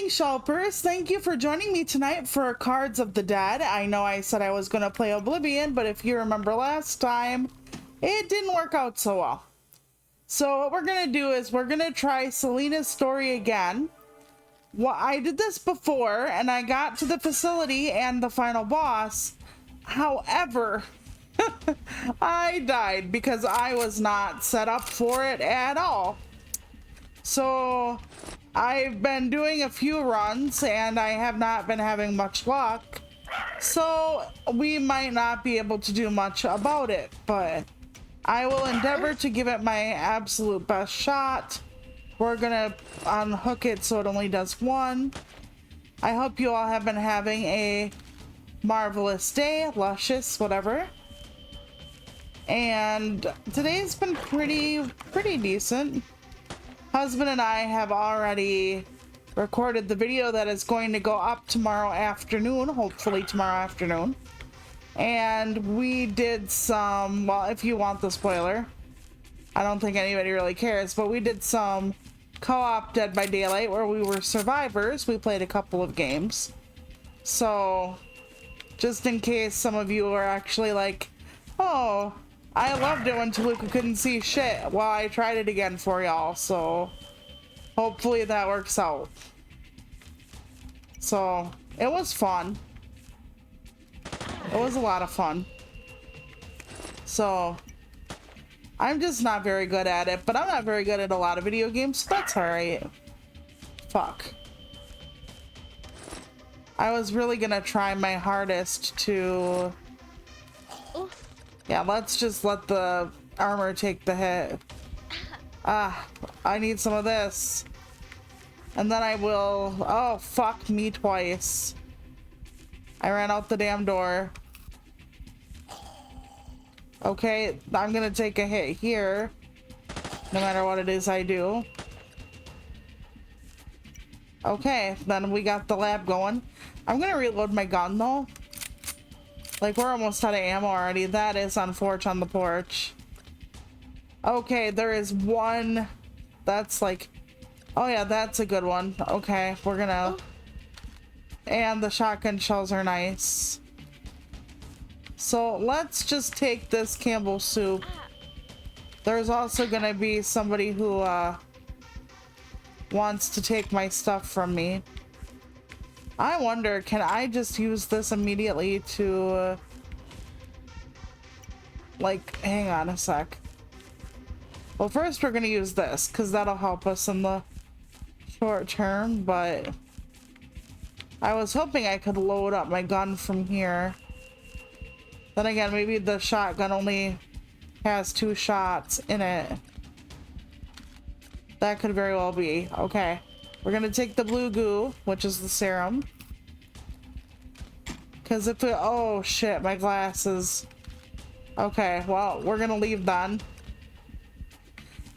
morning, Shelpers. Thank you for joining me tonight for Cards of the Dead. I know I said I was going to play Oblivion, but if you remember last time, it didn't work out so well. So what we're going to do is we're going to try Selena's story again. Well, I did this before, and I got to the facility and the final boss. However, I died because I was not set up for it at all. So I've been doing a few runs and I have not been having much luck. So we might not be able to do much about it, but I will endeavor to give it my absolute best shot. We're gonna unhook it so it only does one. I hope you all have been having a marvelous day, luscious, whatever. And today's been pretty decent. Husband and I have already recorded the video that is going to go up tomorrow afternoon, hopefully tomorrow afternoon. And we did some, well, if you want the spoiler, I don't think anybody really cares, but we did some co-op Dead by Daylight where we were survivors. We played a couple of games. So, just in case some of you are actually like, oh, I loved it when Toluca couldn't see shit. Well, I tried it again for y'all, so hopefully that works out. So, it was fun. It was a lot of fun. So, I'm just not very good at it, but I'm not very good at a lot of video games, so that's alright. Fuck. I was really gonna try my hardest to... Yeah, let's just let the armor take the hit. I need some of this. And then I will... Oh, fuck me twice. I ran out the damn door. Okay, I'm gonna take a hit here. No matter what it is I do. Okay, then we got the lab going. I'm gonna reload my gun though. Like, we're almost out of ammo already. That is unfortunate on the porch. Okay, there is one. That's like... Oh yeah, that's a good one. Okay, we're gonna... And the shotgun shells are nice. So let's just take this Campbell's soup. There's also gonna be somebody who wants to take my stuff from me. I wonder, can I just use this immediately to like, hang on a sec. Well, first we're gonna use this because that'll help us in the short term, but I was hoping I could load up my gun from here. Then again, maybe the shotgun only has 2 shots in it. That could very well be. Okay. We're gonna take the blue goo, which is the serum. Because if we... Oh, shit, my glasses. Okay, well, we're gonna leave then.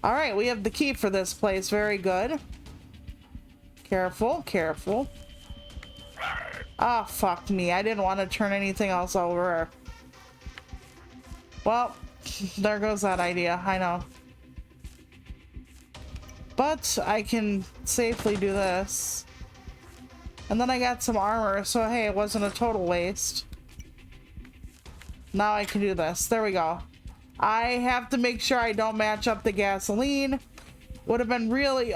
Alright, we have the key for this place. Very good. Careful, careful. Ah, oh, fuck me. I didn't want to turn anything else over. Well, there goes that idea. I know. But I can safely do this. And then I got some armor, so hey, it wasn't a total waste. Now I can do this. There we go. I have to make sure I don't match up the gasoline. Would have been really,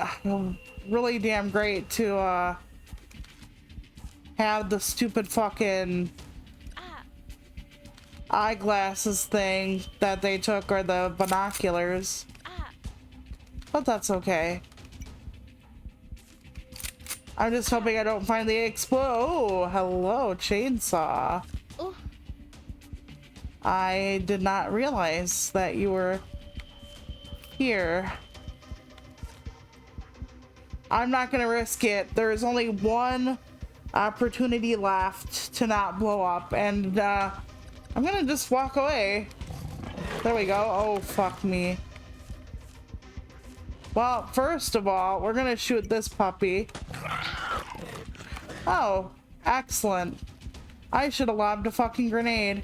really damn great to have the stupid fucking eyeglasses thing that they took, or the binoculars. But that's okay. I'm just hoping I don't find the Oh, hello, chainsaw. Oh. I did not realize that you were here. I'm not gonna risk it. There is only one opportunity left to not blow up, and I'm gonna just walk away. There we go. Oh, fuck me. Well, first of all, we're gonna shoot this puppy. Oh, excellent. I should have lobbed a fucking grenade.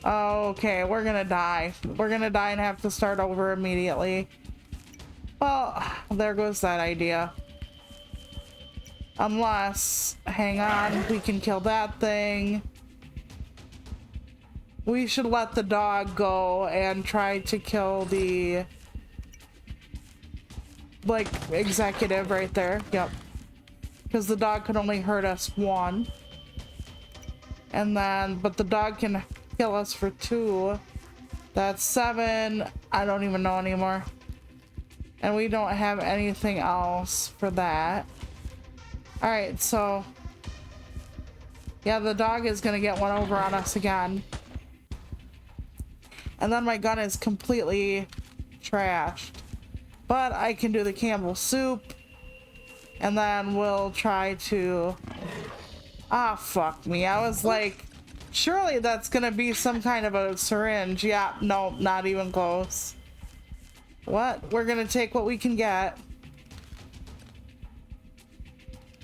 Okay, we're gonna die. We're gonna die and have to start over immediately. Well, there goes that idea. Unless, hang on, we can kill that thing. We should let the dog go and try to kill the, like, executive right there. Yep. Because the dog could only hurt us 1. And then, but the dog can kill us for 2. That's 7. I don't even know anymore. And we don't have anything else for that. Alright, so yeah, the dog is gonna get one over on us again. And then my gun is completely trashed. But I can do the Campbell soup. And then we'll try to... Ah, fuck me. I was like, surely that's gonna be some kind of a syringe. Yeah, no, not even close. What? We're gonna take what we can get.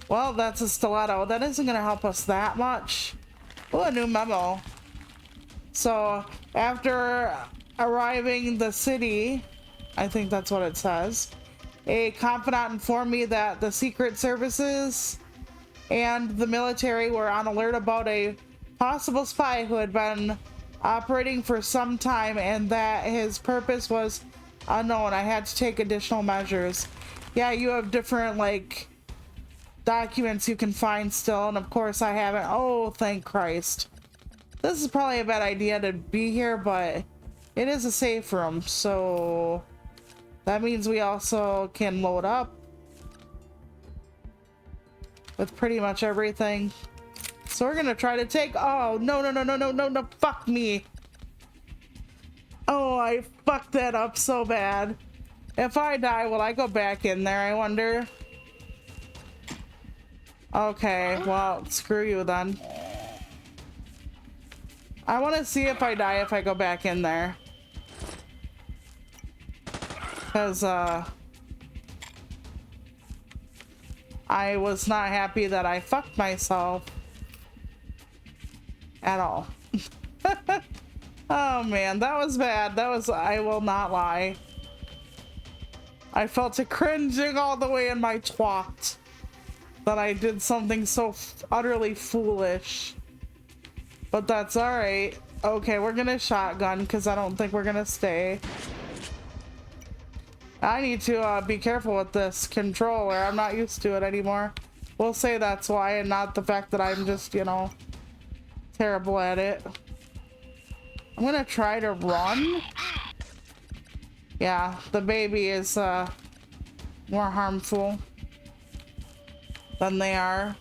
Well, that's a stiletto. That isn't gonna help us that much. Oh, a new memo. So, after arriving in the city, I think that's what it says, a confidant informed me that the secret services and the military were on alert about a possible spy who had been operating for some time and that his purpose was unknown. I had to take additional measures. Yeah, you have different, like, documents you can find still, and of course I haven't. Oh, thank Christ. This is probably a bad idea to be here, but it is a safe room, so that means we also can load up with pretty much everything. So we're gonna try to take... Oh, no, no, no, no, no, no, no, fuck me. Oh, I fucked that up so bad. If I die, will I go back in there, I wonder? Okay, well, screw you then. I want to see if I die if I go back in there. Because, I was not happy that I fucked myself. At all. Oh man, that was bad. That was, I will not lie. I felt it cringing all the way in my twat that I did something so utterly foolish. But that's alright. Okay, we're gonna shotgun because I don't think we're gonna stay. I need to be careful with this controller. I'm not used to it anymore. We'll say that's why, and not the fact that I'm just, you know, terrible at it. I'm gonna try to run. Yeah, the baby is more harmful than they are.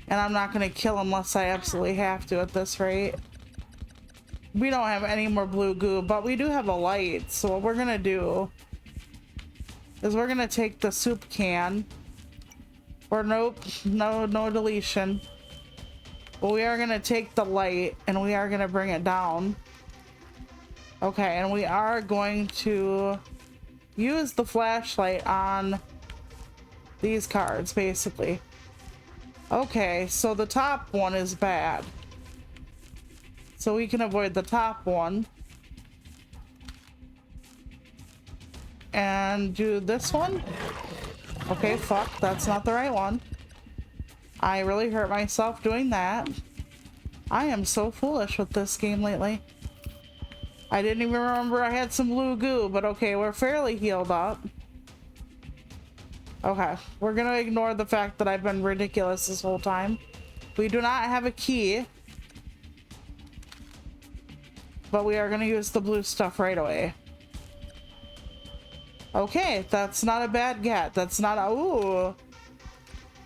And I'm not gonna kill unless I absolutely have to at this rate. We don't have any more blue goo, but we do have a light. So what we're gonna do is we're gonna take the soup can. Or nope, no deletion. But we are gonna take the light and we are gonna bring it down. Okay, and we are going to use the flashlight on these cards, basically. Okay, so the top one is bad. So we can avoid the top one. And do this one. Okay, fuck, that's not the right one. I really hurt myself doing that. I am so foolish with this game lately. I didn't even remember I had some blue goo, but okay, we're fairly healed up. Okay, we're gonna ignore the fact that I've been ridiculous this whole time. We do not have a key. But we are gonna use the blue stuff right away. Okay, that's not a bad get. That's not a... Ooh.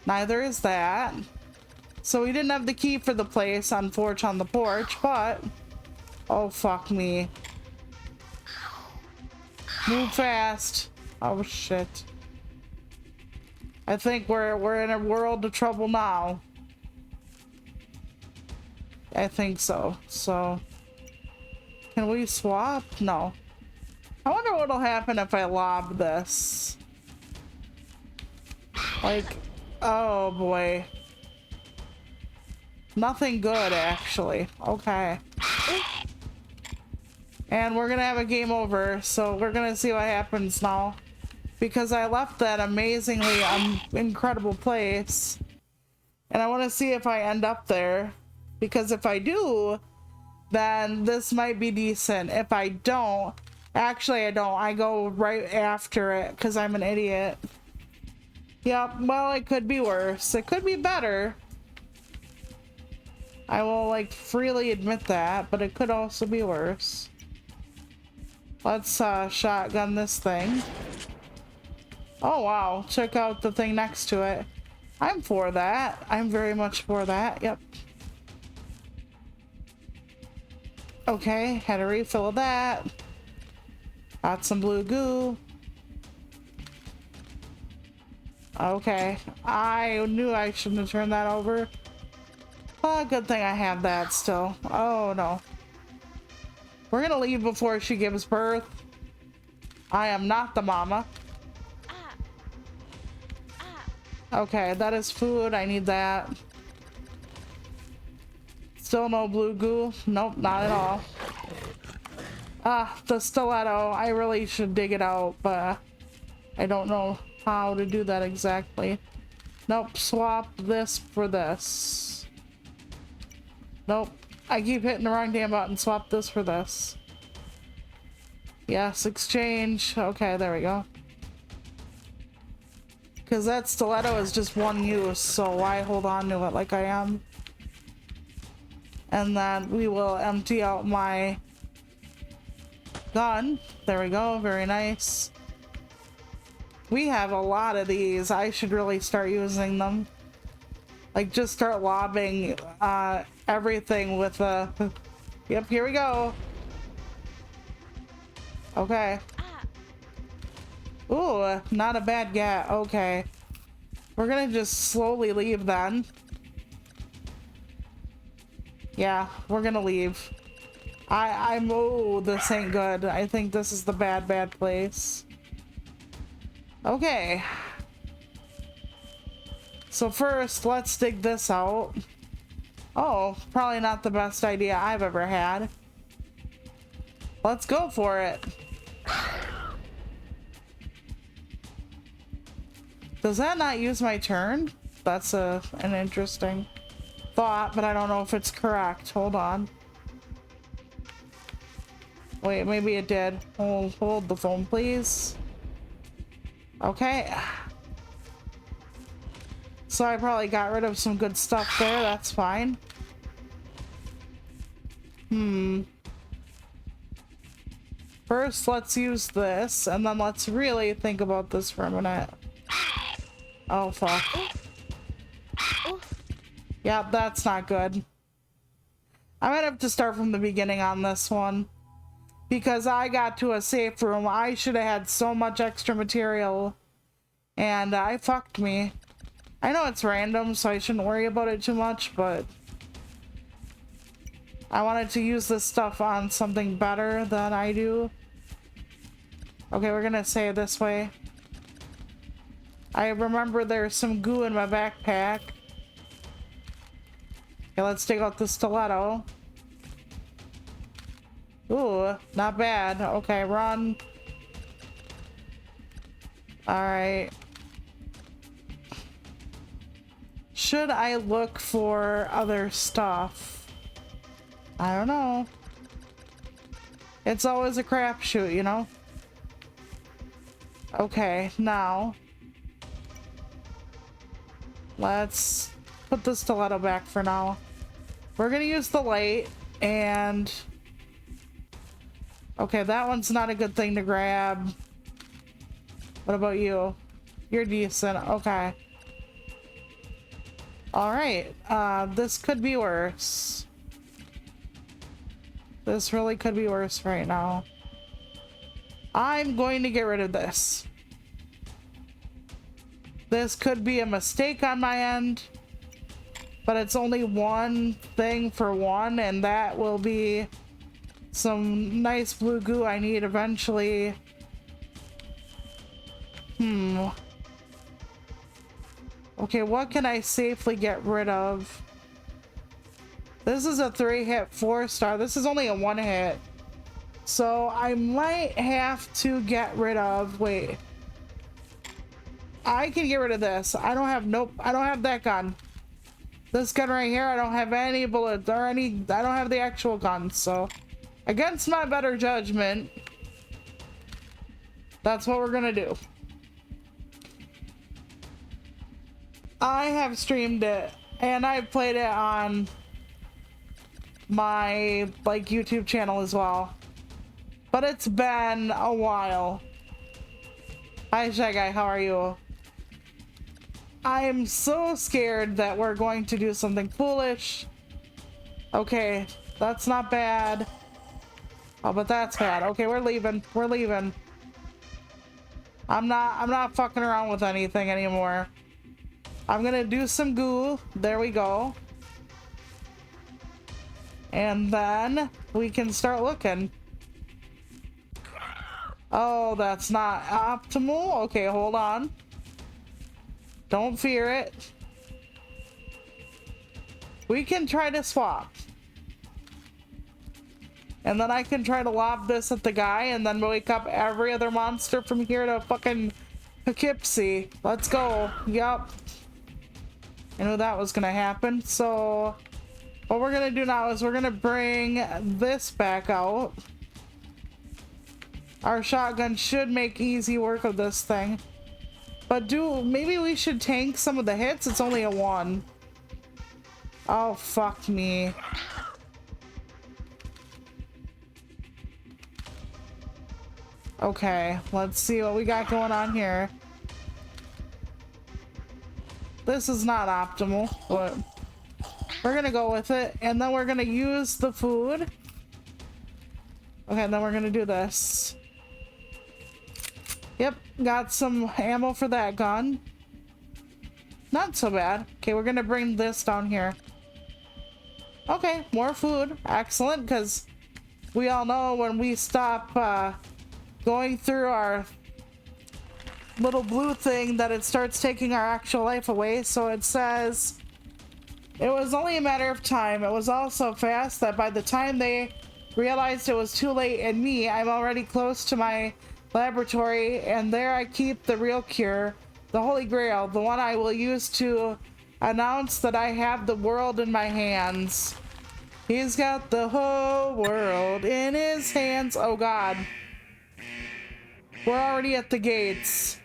Neither is that. So we didn't have the key for the place on the porch, but... Oh, fuck me. Move fast. Oh, shit. I think we're in a world of trouble now. I think so. So... Can we swap? No. I wonder what'll happen if I lob this. Like... Oh, boy. Nothing good, actually. Okay. And we're gonna have a game over, so we're gonna see what happens now. because I left that amazingly incredible place. And I want to see if I end up there. Because if I do, then this might be decent. If I don't, actually I don't. I go right after it because I'm an idiot. Yep, well, it could be worse. It could be better. I will, like, freely admit that, but it could also be worse. Let's shotgun this thing. Oh, wow. Check out the thing next to it. I'm for that. I'm very much for that. Yep. Okay, had a refill of that. Got some blue goo. Okay, I knew I shouldn't have turned that over. Oh, good thing I have that still. Oh, no. We're gonna leave before she gives birth. I am not the mama. Okay, that is food. I need that. Still no blue goo? Nope, not at all. The stiletto. I really should dig it out, but I don't know how to do that exactly. Nope, swap this for this. Nope, I keep hitting the wrong damn button. Swap this for this. Yes, exchange. Okay, there we go. Because that stiletto is just one use, so why hold on to it like I am? And then we will empty out my gun. There we go, very nice. We have a lot of these. I should really start using them. Like, just start lobbing everything with a... Yep, here we go. Okay. Ooh, not a bad get. Okay. We're gonna just slowly leave then. Yeah, we're gonna leave. Oh, this ain't good. I think this is the bad place. Okay. So first, let's dig this out. Oh, probably not the best idea I've ever had. Let's go for it. Does that not use my turn? That's an interesting thought, but I don't know if it's correct. Hold on. Wait, maybe it did. Hold the phone, please. Okay. So I probably got rid of some good stuff there. That's fine. First, let's use this, and then let's really think about this for a minute. Oh, fuck. Yeah, that's not good. I might have to start from the beginning on this one. Because I got to a safe room. I should have had so much extra material. And I fucked me. I know it's random, so I shouldn't worry about it too much, but... I wanted to use this stuff on something better than I do. Okay, we're gonna say it this way. I remember there's some goo in my backpack. Okay, let's take out the stiletto. Ooh, not bad. Okay, run. Alright. Should I look for other stuff? I don't know. It's always a crapshoot, you know? Okay, now let's put the stiletto back for now. We're gonna use the light and... Okay, that one's not a good thing to grab. What about you? You're decent. Okay. Alright, this could be worse. This really could be worse right now. I'm going to get rid of this. This could be a mistake on my end, but it's only one thing for one, and that will be some nice blue goo I need eventually. Okay, what can I safely get rid of? This is a 3-hit 4-star. This is only a 1-hit. So I might have to get rid of... Wait. I can get rid of this. I don't have, nope, I don't have that gun. This gun right here, I don't have any bullets or any, I don't have the actual gun, so against my better judgment, that's what we're gonna do. I have streamed it and I've played it on my like YouTube channel as well, but it's been a while. Hi Shy Guy, how are you? I'm so scared that we're going to do something foolish. Okay, that's not bad. Oh, but that's bad. Okay, we're leaving. We're leaving. I'm not fucking around with anything anymore. I'm gonna do some goo. There we go. And then we can start looking. Oh, that's not optimal. Okay, hold on. Don't fear it. We can try to swap. And then I can try to lob this at the guy and then wake up every other monster from here to fucking Poughkeepsie. Let's go. Yup. I knew that was gonna happen. So what we're gonna do now is we're gonna bring this back out. Our shotgun should make easy work of this thing. But maybe we should tank some of the hits? It's only a 1. Oh, fuck me. Okay, let's see what we got going on here. This is not optimal, but we're gonna go with it. And then we're gonna use the food. Okay, and then we're gonna do this. Yep, got some ammo for that gun. Not so bad. Okay, we're gonna bring this down here. Okay, more food. Excellent, because we all know when we stop going through our little blue thing that it starts taking our actual life away. So it says it was only a matter of time. It was all so fast that by the time they realized it was too late and me, I'm already close to my laboratory, and there I keep the real cure, the Holy Grail, the one I will use to announce that I have the world in my hands. He's got the whole world in his hands. Oh God. We're already at the gates.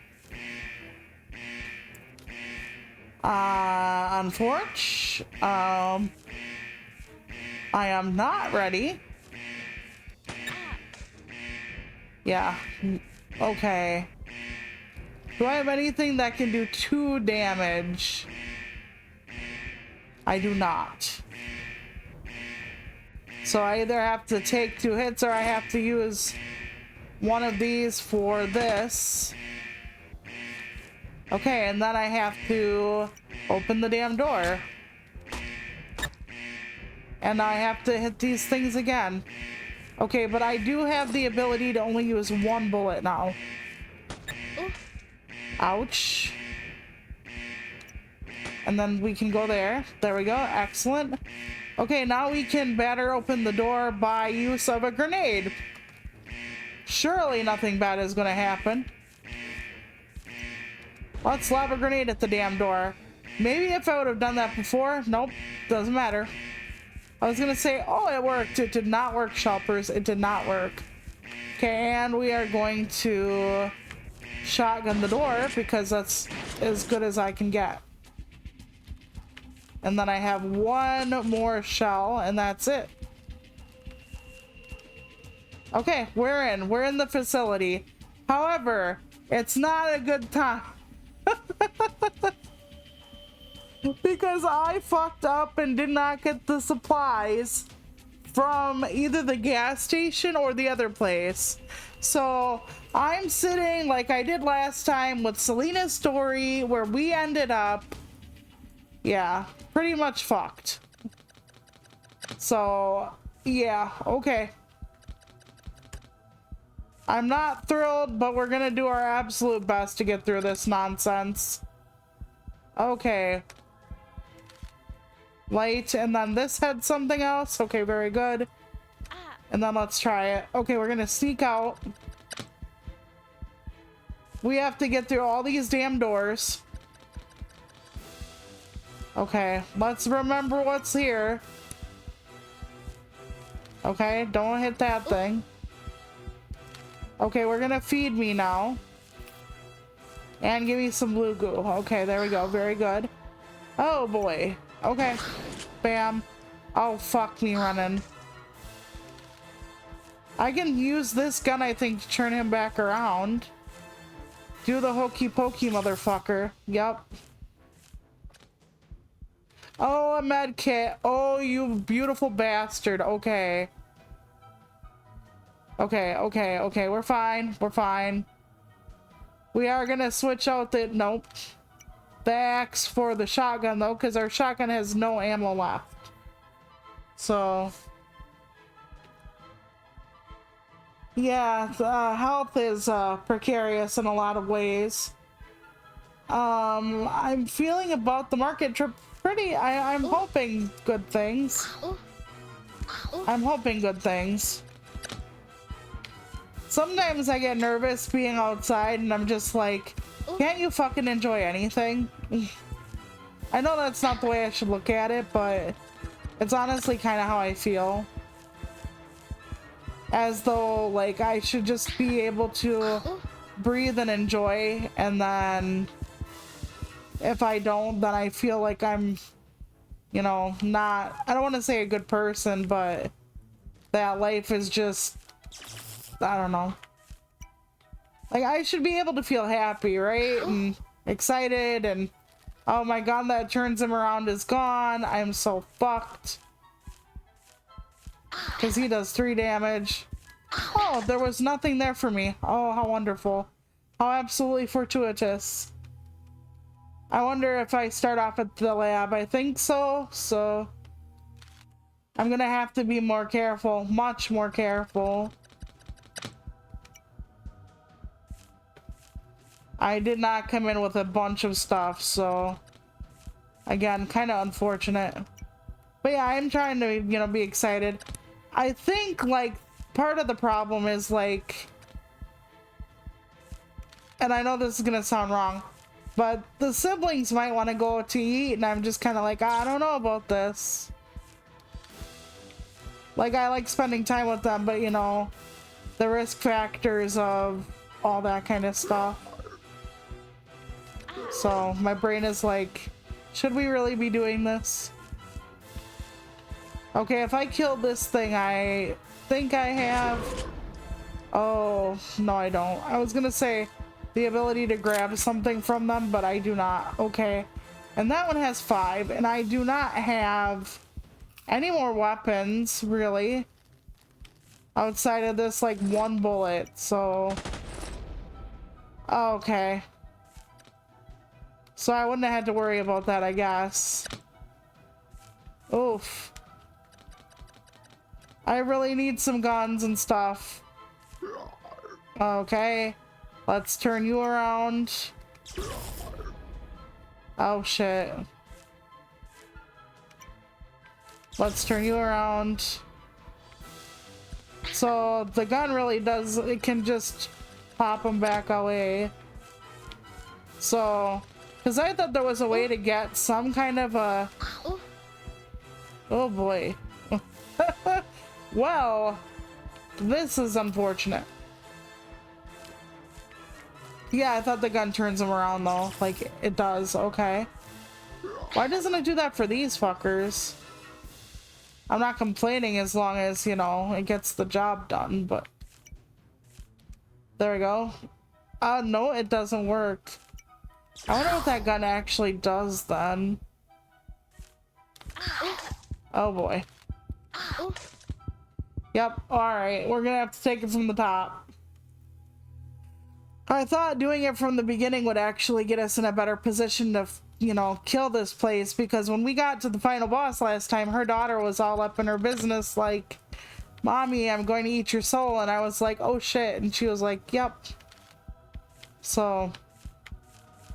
Unfortunately, I am not ready. Yeah. Okay. Do I have anything that can do 2 damage? I do not. So I either have to take 2 hits or I have to use one of these for this. Okay, and then I have to open the damn door. And I have to hit these things again. Okay, but I do have the ability to only use 1 bullet now. Ouch. And then we can go there. There we go. Excellent. Okay, now we can batter open the door by use of a grenade. Surely nothing bad is going to happen. Let's lob a grenade at the damn door. Maybe if I would have done that before. Nope. Doesn't matter. I was gonna say, oh, it worked. It did not work, shoppers. It did not work. Okay, and we are going to shotgun the door because that's as good as I can get. And then I have 1 more shell, and that's it. Okay, we're in. We're in the facility. However, it's not a good time. Because I fucked up and did not get the supplies from either the gas station or the other place. So I'm sitting like I did last time with Selena's story where we ended up, yeah, pretty much fucked. So yeah, okay. I'm not thrilled, but we're gonna do our absolute best to get through this nonsense. Okay. Light, and then this had something else. Okay, very good. And then let's try it. Okay, we're gonna sneak out. We have to get through all these damn doors. Okay, let's remember what's here. Okay, don't hit that thing. Okay, we're gonna feed me now. And give me some blue goo. Okay, there we go. Very good. Oh boy. Okay. Bam. Oh, fuck me running. I can use this gun, I think, to turn him back around. Do the hokey pokey, motherfucker. Yep. Oh, a med kit. Oh, you beautiful bastard. Okay. Okay. We're fine. We're fine. We are gonna switch out the... Nope. The axe for the shotgun, though, because our shotgun has no ammo left. So... yeah, health is precarious in a lot of ways. I'm feeling about the market trip pretty... I'm hoping good things. I'm hoping good things. Sometimes I get nervous being outside and I'm just like, can't you fucking enjoy anything? I know that's not the way I should look at it, but it's honestly kind of how I feel. As though, like, I should just be able to breathe and enjoy, and then if I don't, then I feel like I'm, you know, not, I don't want to say a good person, but that life is just, I don't know. Like, I should be able to feel happy, right? And excited, and oh my god, that turns him around is gone. I'm so fucked. Because he does 3 damage. Oh, there was nothing there for me. Oh, how wonderful. How absolutely fortuitous. I wonder if I start off at the lab. I think so. So I'm gonna have to be more careful. Much more careful. I did not come in with a bunch of stuff, so again, kind of unfortunate. But yeah, I'm trying to, you know, be excited. I think, like, part of the problem is, like, and I know this is gonna sound wrong, but the siblings might want to go to eat, and I'm just kind of like, I don't know about this. Like, I like spending time with them, but, you know, the risk factors of all that kind of stuff. So my brain is like, should we really be doing this? Okay, if I kill this thing, I think I have... Oh, no, I don't. I was gonna say the ability to grab something from them, but I do not. Okay. And that one has 5, and I do not have any more weapons, really. Outside of this, like, 1 bullet, so... Okay. So I wouldn't have had to worry about that, I guess. Oof. I really need some guns and stuff. Okay. Let's turn you around. Oh, shit. Let's turn you around. So the gun really does, it can just pop them back away. So, because I thought there was a way to get some kind of a... Oh boy. Well, this is unfortunate. Yeah, I thought the gun turns them around though. Like, it does. Okay. Why doesn't it do that for these fuckers? I'm not complaining as long as, you know, it gets the job done, but... There we go. No, it doesn't work. I wonder what that gun actually does then. Oh boy. Yep, alright. We're gonna have to take it from the top. I thought doing it from the beginning would actually get us in a better position to, you know, kill this place, because when we got to the final boss last time, her daughter was all up in her business like, Mommy, I'm going to eat your soul, and I was like, oh shit, and she was like, yep. So,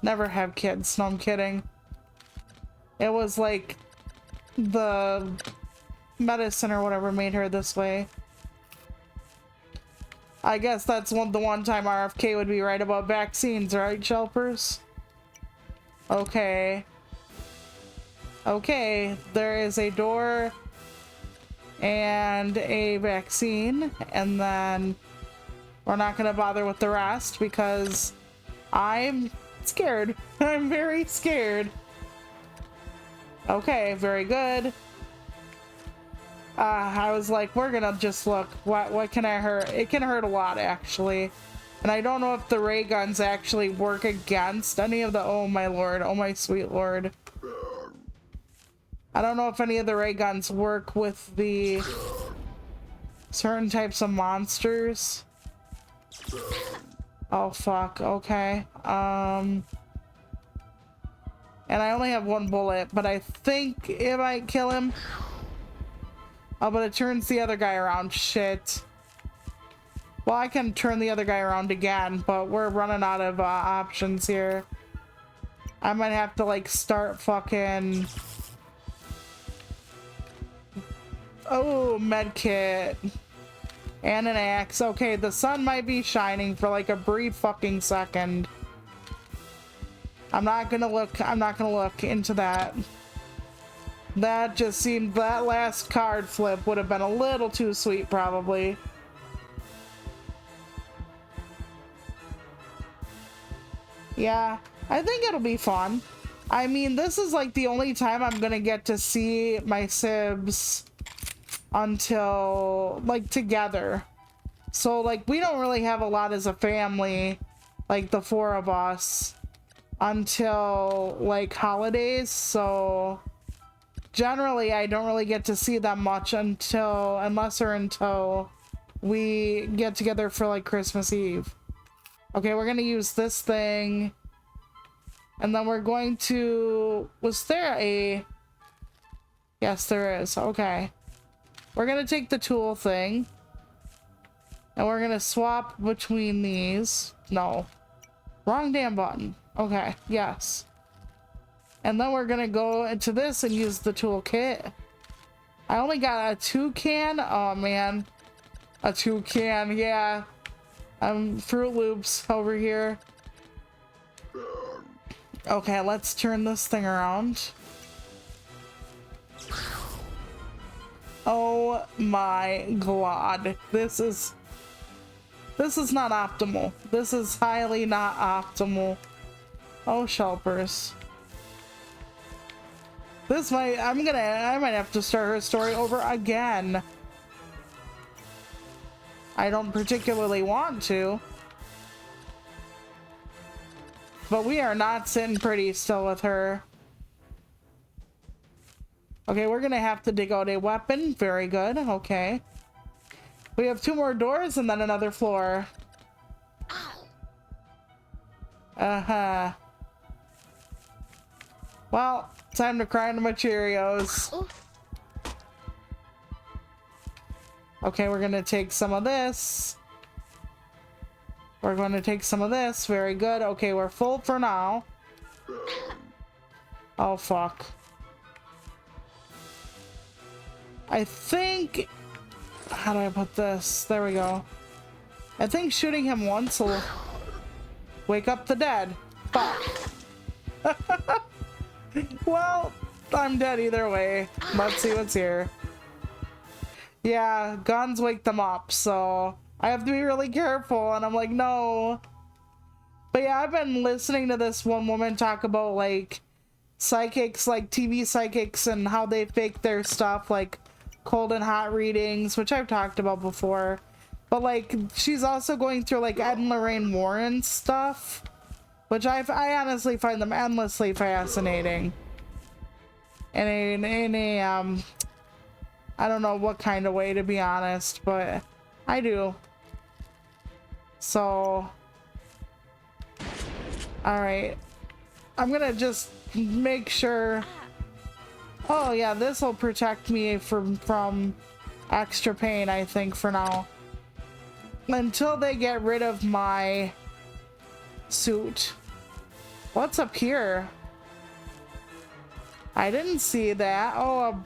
never have kids. No, I'm kidding. It was like the medicine or whatever made her this way. I guess that's the one time RFK would be right about vaccines, right, Shelpers? Okay. Okay, there is a door and a vaccine, and then we're not gonna bother with the rest because I'm scared. I'm very scared. Okay, very good. I was like, we're gonna just look. What can I hurt? It can hurt a lot, actually. And I don't know if the ray guns actually work against any of the... Oh my lord. Oh my sweet lord. I don't know if any of the ray guns work with the certain types of monsters. Oh fuck. Okay. And I only have one bullet, but I think it might kill him. Oh, but it turns the other guy around. Shit. Well, I can turn the other guy around again, but we're running out of options here. I might have to, like, start fucking... Oh, medkit. And an axe. Okay, the sun might be shining for, like, a brief fucking second. I'm not gonna look into that. That just seemed... That last card flip would have been a little too sweet, probably. Yeah, I think it'll be fun. I mean, this is like the only time I'm gonna get to see my sibs until, like, together. So, like, we don't really have a lot as a family, like, the four of us, until, like, holidays. So, generally, I don't really get to see them much unless we get together for, like, Christmas Eve. Okay, we're gonna use this thing. And then we're going to... Was there a... Yes, there is. Okay. We're gonna take the tool thing. And we're gonna swap between these. No. Wrong damn button. Okay, yes. And then we're gonna go into this and use the toolkit. I only got a toucan. Oh, man. A toucan, yeah. Fruit Loops over here. Okay, let's turn this thing around. Oh my god. This is not optimal. This is highly not optimal. Oh, Shelpers. I might have to start her story over again. I don't particularly want to. But we are not sitting pretty still with her. Okay, we're gonna have to dig out a weapon. Very good. Okay. We have 2 more doors and then another floor. Uh-huh. Well, time to cry into my Cheerios. Okay, we're gonna take some of this. We're going to take some of this. Very good. Okay, we're full for now. Oh, fuck. I think... How do I put this? There we go. I think shooting him once will wake up the dead. Fuck. Well, I'm dead either way. Let's see what's here. Yeah, guns wake them up, so... I have to be really careful, and I'm like, no. But yeah, I've been listening to this one woman talk about, like, psychics, like TV psychics, and how they fake their stuff, like cold and hot readings, which I've talked about before. But, like, she's also going through, like, Ed and Lorraine Warren stuff, which I honestly find them endlessly fascinating. In a I don't know what kind of way, to be honest, but I do. So, all right, I'm gonna just make sure. Oh yeah, this will protect me from extra pain, I think, for now, until they get rid of my suit. What's up here? I didn't see that. Oh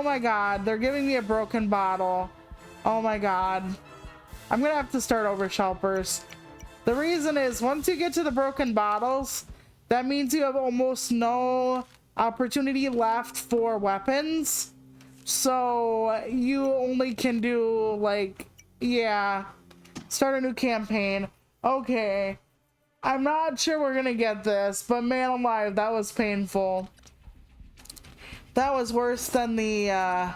my god, they're giving me a broken bottle. Oh my god. I'm gonna have to start over, Shelpers. The reason is once you get to the broken bottles, that means you have almost no opportunity left for weapons. So you only can do like, yeah, start a new campaign. Okay. I'm not sure we're gonna get this, but man alive, that was painful. That was worse than the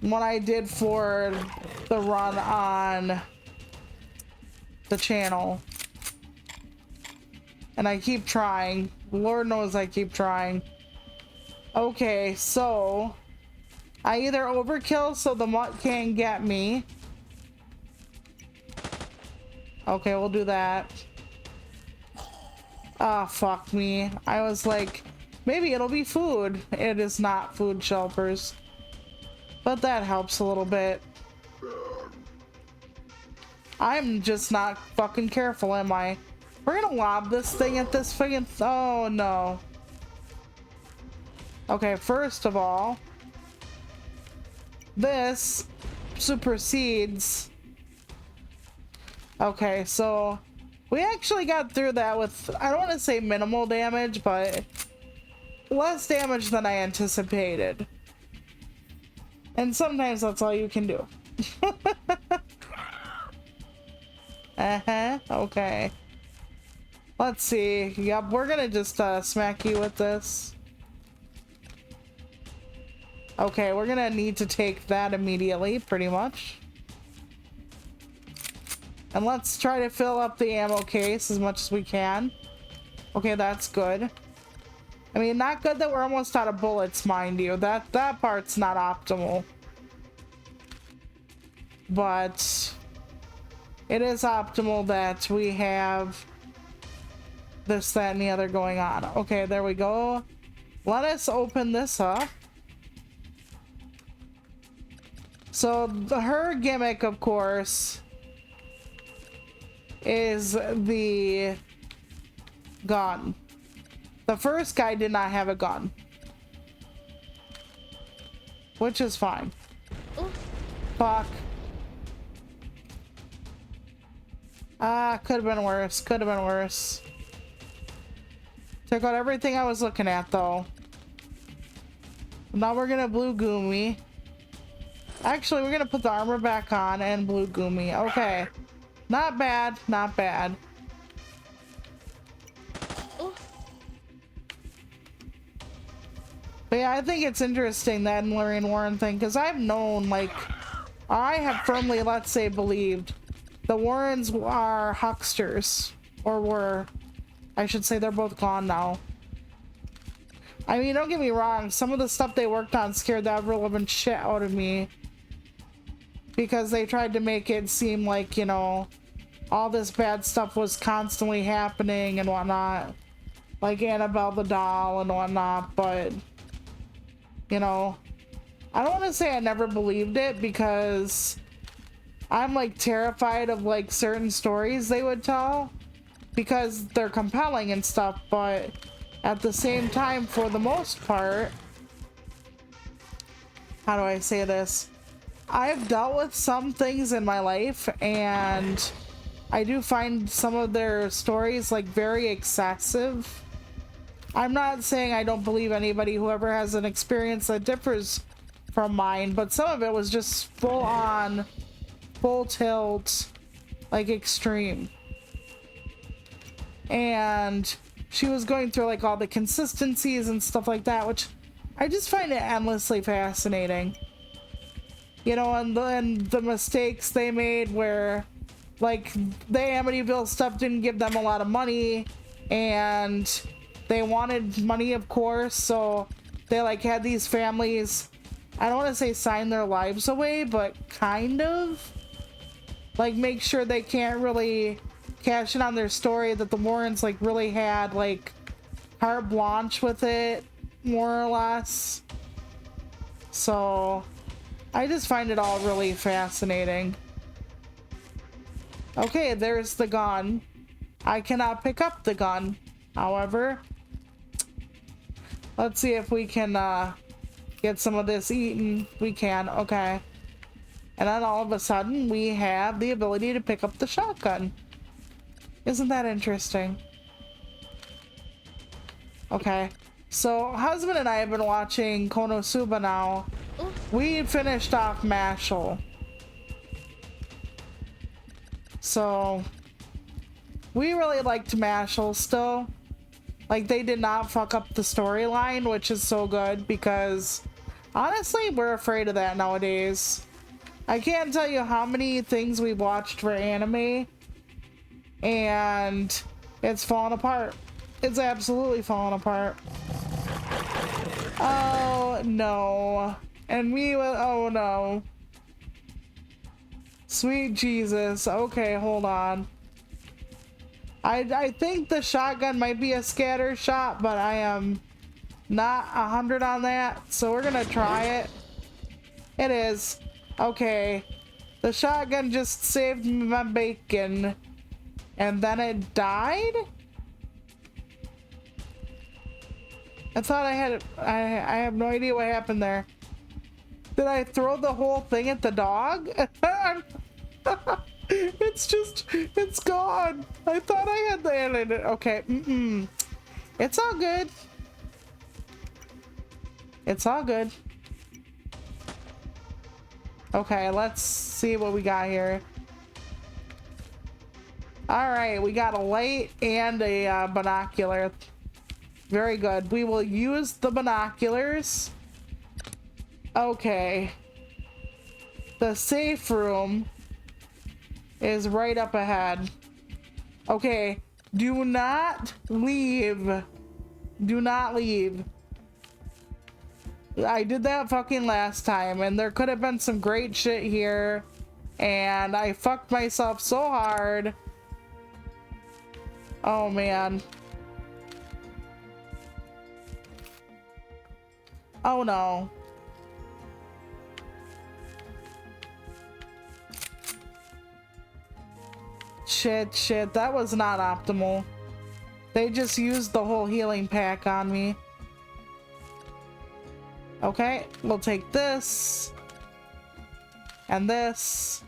one I did for the run on the channel. And I keep trying. Lord knows I keep trying. Okay, so I either overkill so the mutt can't get me. Okay, we'll do that. Ah, fuck me. I was like, maybe it'll be food. It is not food, Shelpers. But that helps a little bit. I'm just not fucking careful, am I? We're gonna lob this thing at this fucking... Oh, no. Okay, first of all, this supersedes... Okay, so we actually got through that with, I don't want to say minimal damage, but less damage than I anticipated. And sometimes that's all you can do. Okay. Let's see. Yep, we're gonna just smack you with this. Okay, we're gonna need to take that immediately, pretty much. And let's try to fill up the ammo case as much as we can. Okay, that's good. I mean, not good that we're almost out of bullets, mind you. That part's not optimal. But it is optimal that we have this, that, and the other going on. Okay, there we go. Let us open this up. So her gimmick, of course, is the gun. The first guy did not have a gun, which is fine. Ooh. Fuck. Ah, could have been worse. Could have been worse. Took out everything I was looking at, though. Now we're gonna blue goomy. Actually, we're gonna put the armor back on and blue goomy. Okay. Not bad, not bad. Ooh. But yeah, I think it's interesting that Lorraine Warren thing, because I've known, like, I have firmly, let's say, believed the Warrens are hucksters. Or were. I should say they're both gone now. I mean, don't get me wrong, some of the stuff they worked on scared the ever-living shit out of me. Because they tried to make it seem like, you know, all this bad stuff was constantly happening and whatnot. Like Annabelle the doll and whatnot, but, you know, I don't want to say I never believed it because I'm, like, terrified of, like, certain stories they would tell because they're compelling and stuff, but at the same time, for the most part, how do I say this? I've dealt with some things in my life, and I do find some of their stories, like, very excessive. I'm not saying I don't believe anybody who ever has an experience that differs from mine, but some of it was just full on, full tilt, like, extreme. And she was going through, like, all the consistencies and stuff like that, which I just find it endlessly fascinating. You know, and the mistakes they made where, like, the Amityville stuff didn't give them a lot of money, and they wanted money, of course, so they, like, had these families, I don't want to say sign their lives away, but kind of. Like, make sure they can't really cash in on their story, that the Warrens, like, really had, like, carte blanche with it, more or less. So I just find it all really fascinating. Okay, there's the gun. I cannot pick up the gun, however. Let's see if we can get some of this eaten. We can, okay. And then all of a sudden, we have the ability to pick up the shotgun. Isn't that interesting? Okay. So, husband and I have been watching Konosuba now. We finished off Mashal. So, we really liked Mashal still. Like, they did not fuck up the storyline, which is so good because, honestly, we're afraid of that nowadays. I can't tell you how many things we've watched for anime, and it's falling apart. It's absolutely falling apart. Oh, no. And me with, oh, no. Sweet Jesus. Okay, hold on. I think the shotgun might be a scatter shot, but I am not 100 on that, so we're gonna try it. It is. Okay. The shotgun just saved my bacon. And then it died? I thought I had... I have no idea what happened there. Did I throw the whole thing at the dog? It's just... It's gone. I thought I had the end. Okay. It's all good. It's all good. Okay, let's see what we got here. All right, we got a light and a binocular. Very good. We will use the binoculars. Okay. The safe room is right up ahead. Okay, do not leave. Do not leave. I did that fucking last time, and there could have been some great shit here, and I fucked myself so hard. Oh man. Oh no. Shit, that was not optimal. They just used the whole healing pack on me. Okay, we'll take this. And this.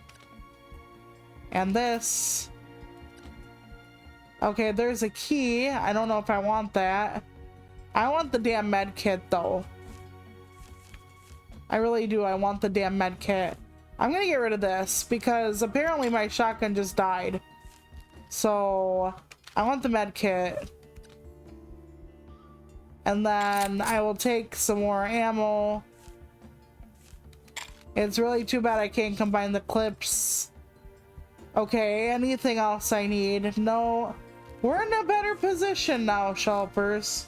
And this. Okay, there's a key. I don't know if I want that. I want the damn med kit though. I really do. I want the damn med kit. I'm gonna get rid of this because apparently my shotgun just died. So I want the med kit. And then I will take some more ammo. It's really too bad I can't combine the clips. Okay, anything else I need? No. We're in a better position now, Shelpers.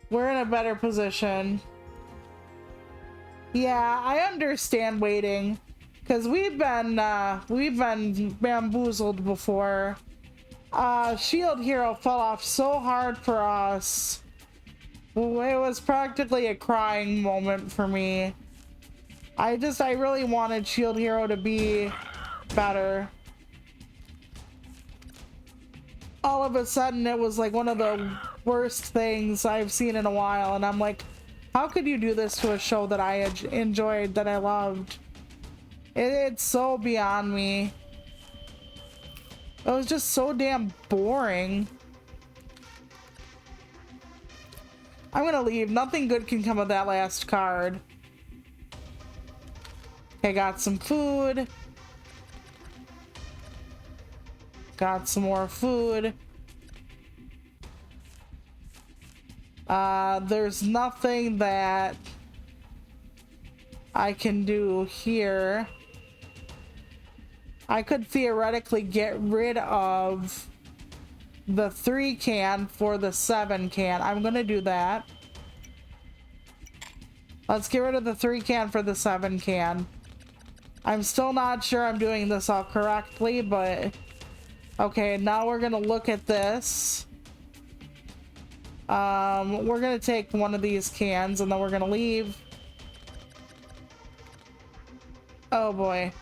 We're in a better position. Yeah, I understand waiting. Because we've been bamboozled before. Shield Hero fell off so hard for us. It was practically a crying moment for me. I really wanted Shield Hero to be better. All of a sudden, it was like one of the worst things I've seen in a while, and I'm like, how could you do this to a show that I enjoyed, that I loved? It's so beyond me. It was just so damn boring. I'm gonna leave. Nothing good can come of that last card. Okay, got some food. Got some more food. There's nothing that I can do here. I could theoretically get rid of the 3 can for the 7 can. I'm gonna do that. Let's get rid of the 3 can for the 7 can. I'm still not sure I'm doing this all correctly, but okay, now we're gonna look at this. We're gonna take one of these cans and then we're gonna leave. Oh boy.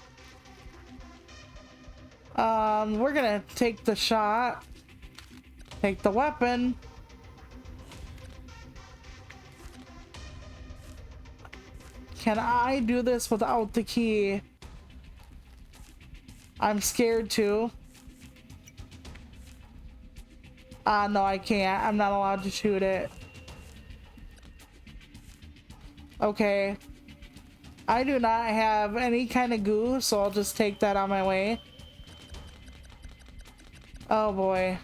We're gonna take the shot. Take the weapon. can I do this without the key? I'm scared to. No, I can't. I'm not allowed to shoot it. Okay. I do not have any kind of goo, so I'll just take that on my way. Oh boy.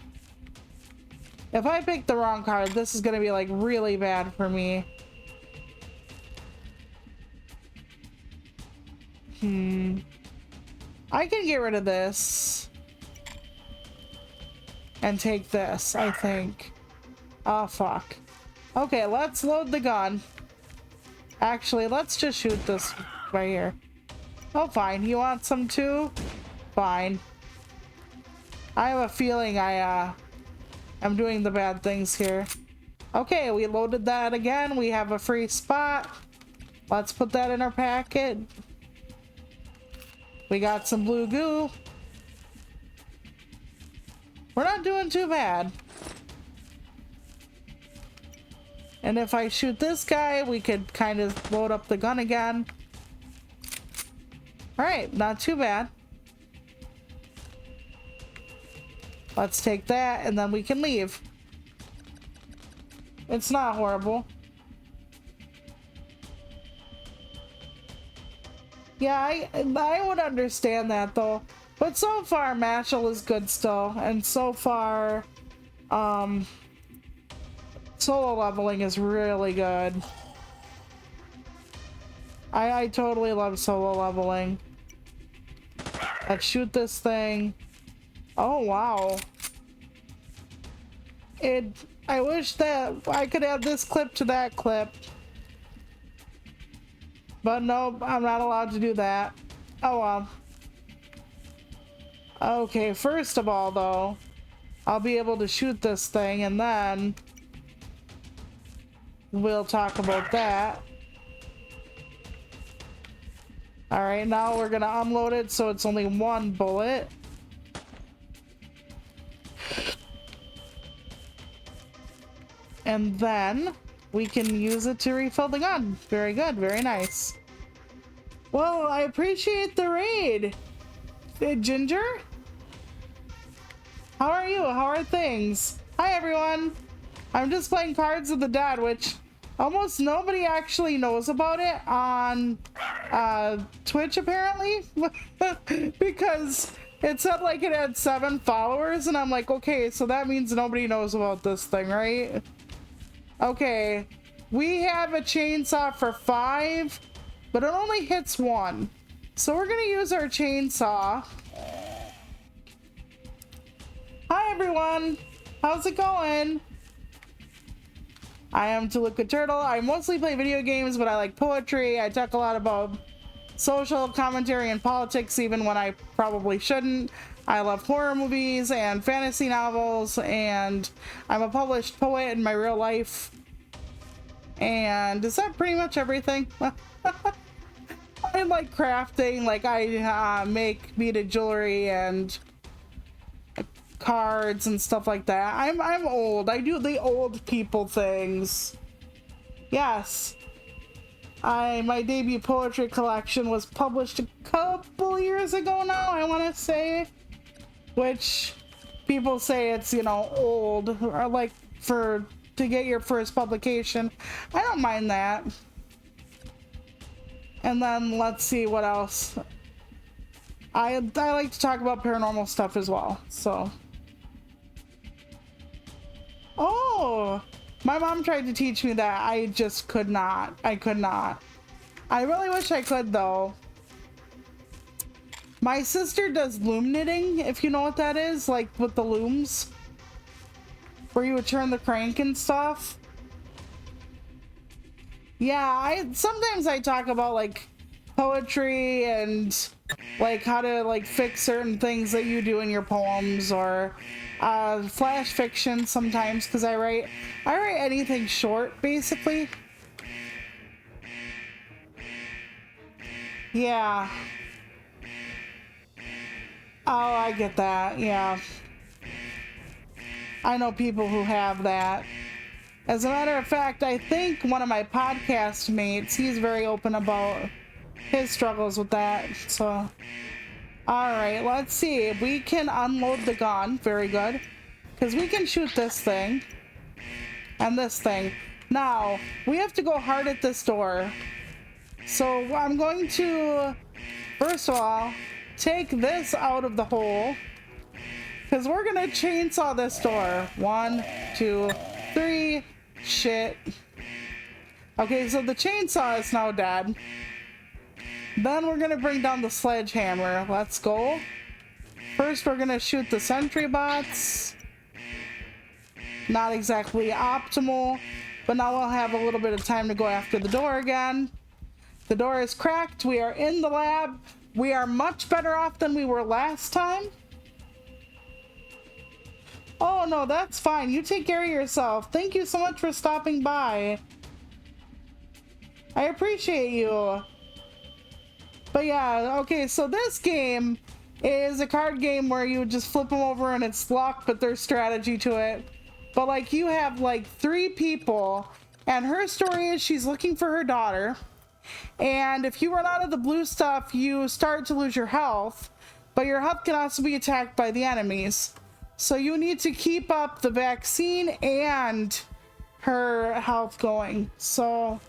If I pick the wrong card, this is gonna be like really bad for me. I can get rid of this. And take this, I think. Oh, fuck. Okay, let's load the gun. Actually, let's just shoot this right here. Oh, fine. You want some too? Fine. I have a feeling I'm doing the bad things here. Okay, we loaded that again. We have a free spot. Let's put that in our packet. We got some blue goo. We're not doing too bad. And if I shoot this guy, we could kind of load up the gun again. All right, not too bad. Let's take that and then we can leave. It's not horrible. Yeah, I would understand that though. But so far, Mashal is good still. And so far, solo leveling is really good. I totally love solo leveling. Let's shoot this thing. Oh, wow. I wish that I could add this clip to that clip. But nope, I'm not allowed to do that. Oh, well. Okay, first of all, though, I'll be able to shoot this thing, and then we'll talk about that. Alright, now we're gonna unload it so it's only one bullet. And then we can use it to refill the gun. Very good, very nice. Well, I appreciate the raid. Ginger? How are you? How are things? Hi, everyone. I'm just playing Cards of the Dead, which almost nobody actually knows about it on Twitch, apparently. Because it said like it had 7 followers, and I'm like, okay, so that means nobody knows about this thing, right? Okay, we have a chainsaw for 5, but it only hits 1. So we're gonna use our chainsaw. Hi everyone, how's it going? I am Toluca Turtle. I mostly play video games, but I like poetry. I talk a lot about social commentary and politics, even when I probably shouldn't. I love horror movies and fantasy novels, and I'm a published poet in my real life. And is that pretty much everything? I like crafting, like I make beaded jewelry and cards and stuff like that. I'm old. I do the old people things. Yes. My debut poetry collection was published a couple years ago now, I want to say. Which people say it's, you know, old, or like to get your first publication. I don't mind that. And then let's see what else. I like to talk about paranormal stuff as well, so. Oh, my mom tried to teach me that. I just could not. I could not. I really wish I could though. My sister does loom knitting, if you know what that is, like with the looms, where you would turn the crank and stuff. Yeah, sometimes I talk about like poetry and like how to like fix certain things that you do in your poems, or flash fiction sometimes, because I write anything short basically. Yeah. Oh, I get that. Yeah. I know people who have that. As a matter of fact, I think one of my podcast mates, he's very open about his struggles with that. So, all right, let's see. We can unload the gun. Very good. Because we can shoot this thing and this thing. Now, we have to go hard at this door. So I'm going to, first of all, take this out of the hole. Because we're going to chainsaw this door. 1, 2, 3. Shit. Okay, so the chainsaw is now dead. Then we're gonna bring down the sledgehammer. Let's go. First, we're gonna shoot the sentry bots. Not exactly optimal, but now we'll have a little bit of time to go after the door again. The door is cracked. We are in the lab. We are much better off than we were last time. Oh no, that's fine. You take care of yourself. Thank you so much for stopping by. I appreciate you. But yeah, okay, so this game is a card game where you just flip them over and it's luck, but there's strategy to it. But like you have like 3 people and her story is she's looking for her daughter. And if you run out of the blue stuff, you start to lose your health, but your health can also be attacked by the enemies. So you need to keep up the vaccine and her health going. So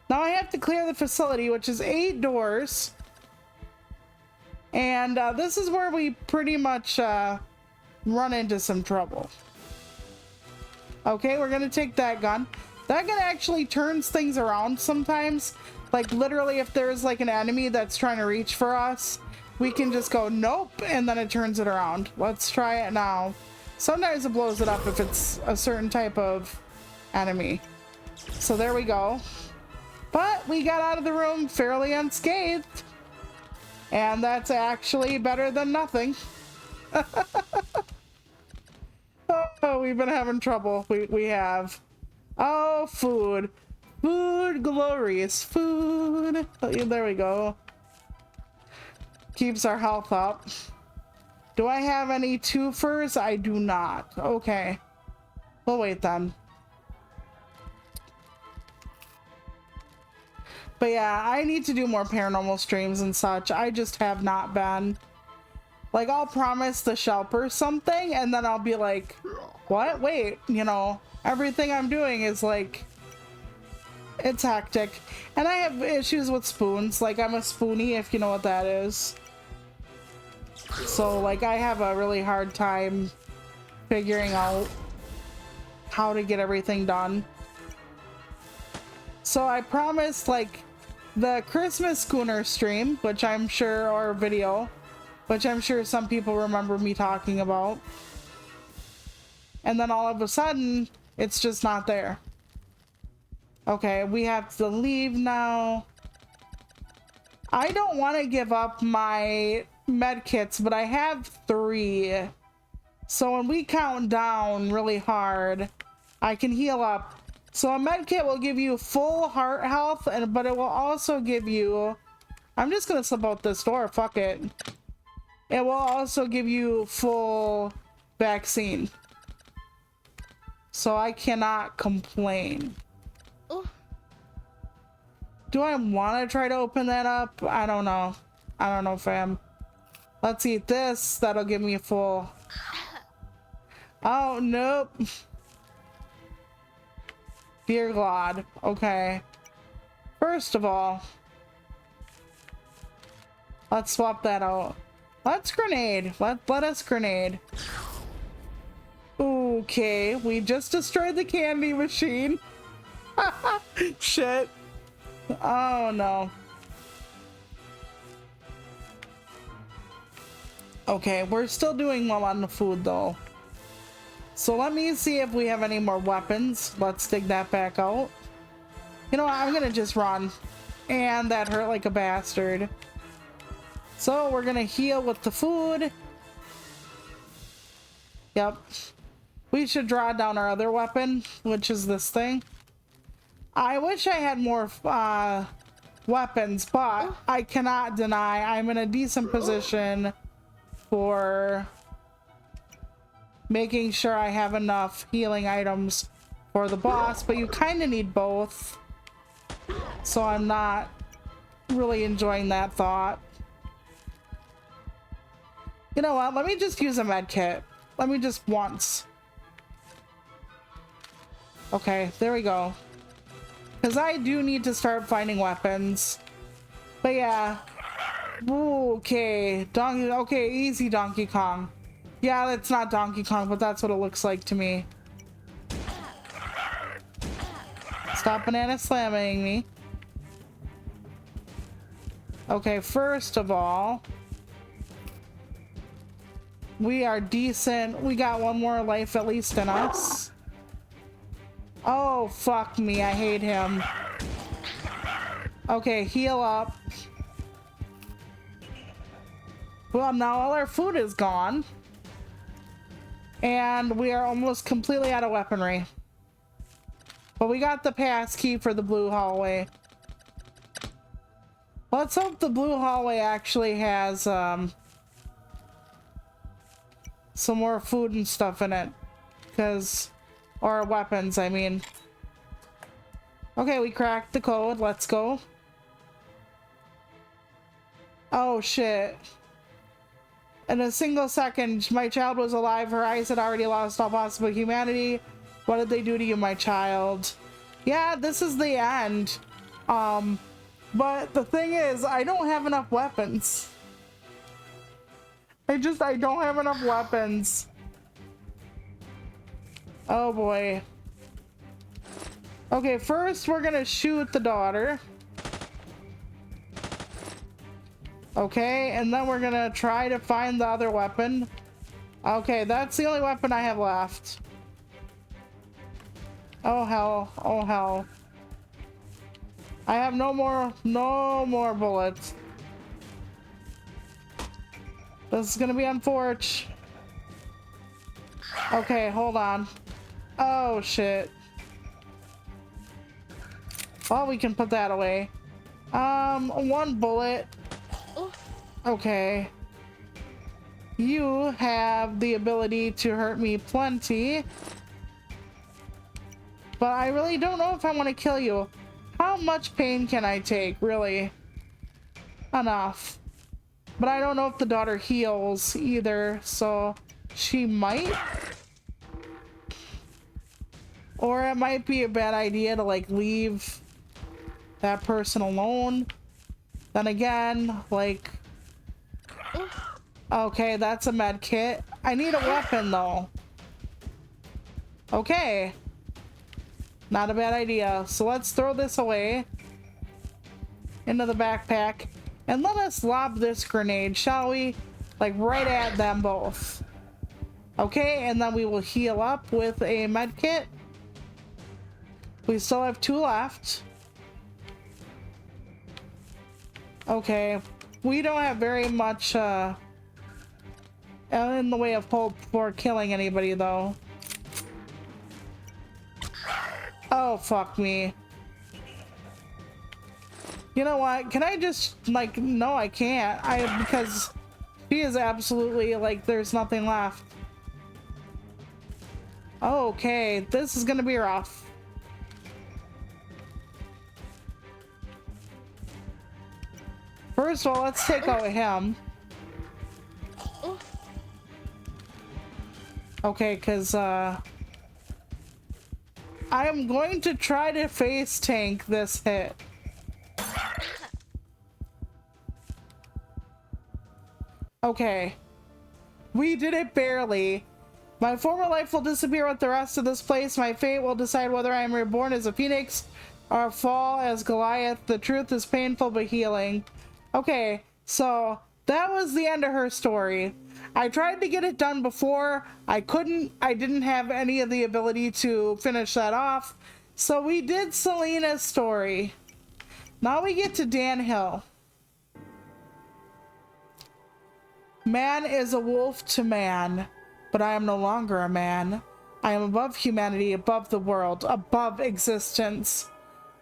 now I have to clear the facility, which is 8 doors. And this is where we pretty much run into some trouble. Okay, we're gonna take that gun. That gun actually turns things around sometimes. Like literally if there's like an enemy that's trying to reach for us, we can just go nope and then it turns it around. Let's try it now. Sometimes it blows it up if it's a certain type of enemy. So there we go. But we got out of the room fairly unscathed. And that's actually better than nothing. Oh, we've been having trouble. We have. Oh, food. Food, glorious food. Oh, yeah, there we go. Keeps our health up. Do I have any twofers? I do not. Okay. We'll wait then. But yeah, I need to do more paranormal streams and such. I just have not been. Like, I'll promise the Shelper something, and then I'll be like, what? Wait, you know, everything I'm doing is like, it's hectic. And I have issues with spoons. Like, I'm a spoonie, if you know what that is. So, like, I have a really hard time figuring out how to get everything done. So I promised, like, the Christmas schooner stream, which I'm sure, or video, which I'm sure some people remember me talking about. And then all of a sudden, it's just not there. Okay, we have to leave now. I don't want to give up my med kits, but I have 3. So when we count down really hard, I can heal up. So a med kit will give you full heart health, but it will also give you... I'm just going to slip out this door, fuck it. It will also give you full vaccine. So I cannot complain. Oh. Do I want to try to open that up? I don't know. I don't know, fam. Let's eat this. That'll give me a full... Oh, nope. Dear God. Okay. First of all, let's swap that out. Let's grenade. Let us grenade. Okay, we just destroyed the candy machine. Shit. Oh no. Okay, we're still doing well on the food though. So let me see if we have any more weapons. Let's dig that back out. You know what? I'm gonna just run. And that hurt like a bastard. So we're gonna heal with the food. Yep. We should draw down our other weapon, which is this thing. I wish I had more weapons, but I cannot deny I'm in a decent position for making sure I have enough healing items or the boss, but you kind of need both. So I'm not really enjoying that thought. You know what? Let me just use a med kit. Let me just once. Okay, there we go. Because I do need to start finding weapons. But yeah. Ooh, okay. Donkey. Okay, easy Donkey Kong. Yeah, that's not Donkey Kong, but that's what it looks like to me. Stop banana slamming me. Okay, first of all, we are decent. We got one more life at least in us. Oh, fuck me. I hate him. Okay, heal up. Well, now all our food is gone. And we are almost completely out of weaponry. But we got the pass key for the blue hallway. Let's hope the blue hallway actually has some more food and stuff in it. Because, or weapons, I mean. Okay, we cracked the code. Let's go. Oh, shit. In a single second, my child was alive. Her eyes had already lost all possible humanity. What did they do to you, my child? Yeah, this is the end. But the thing is, I don't have enough weapons. I don't have enough weapons. Oh boy. Okay, first we're gonna shoot the daughter. Okay, and then we're gonna try to find the other weapon. Okay, that's the only weapon I have left. Oh hell, oh hell. I have no more bullets. This is gonna be unfortunate. Okay, hold on. Oh shit. Well, we can put that away. One bullet. Okay. You have the ability to hurt me plenty. But I really don't know if I want to kill you. How much pain can I take, really? Enough. But I don't know if the daughter heals either, so she might. Or it might be a bad idea to like leave that person alone. Then again, like, okay, that's a med kit. I need a weapon though. Okay. Not a bad idea. So let's throw this away into the backpack and let us lob this grenade, shall we? Like right at them both. Okay, and then we will heal up with a med kit. We still have 2 left. Okay, we don't have very much in the way of hope for killing anybody though. Oh, fuck me. You know what? Can I just, like, no, I can't. Because she is absolutely, like, there's nothing left. Okay, this is gonna be rough. First of all, let's take out him. Okay, because, I am going to try to face tank this hit. Okay. We did it barely. My former life will disappear with the rest of this place. My fate will decide whether I am reborn as a phoenix or fall as Goliath. The truth is painful but healing. Okay, so that was the end of her story. I tried to get it done before. I couldn't. I didn't have any of the ability to finish that off. So we did Selena's story. Now we get to Dan Hill. Man is a wolf to man, but I am no longer a man. I am above humanity, above the world, above existence.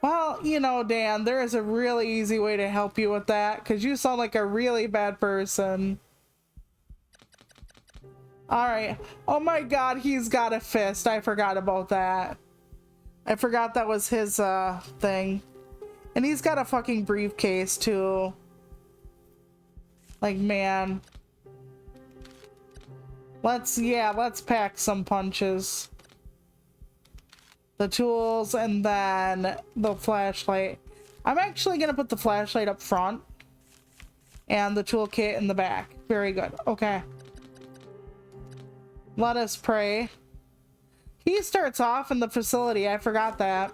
Well, you know, Dan, there is a really easy way to help you with that, because you sound like a really bad person. Alright. Oh my god, he's got a fist. I forgot about that. I forgot that was his thing. And he's got a fucking briefcase too. Like, man. Let's pack some punches. The tools and then the flashlight. I'm actually gonna put the flashlight up front and the toolkit in the back. Very good. Okay. Let us pray. He starts off in the facility. I forgot that.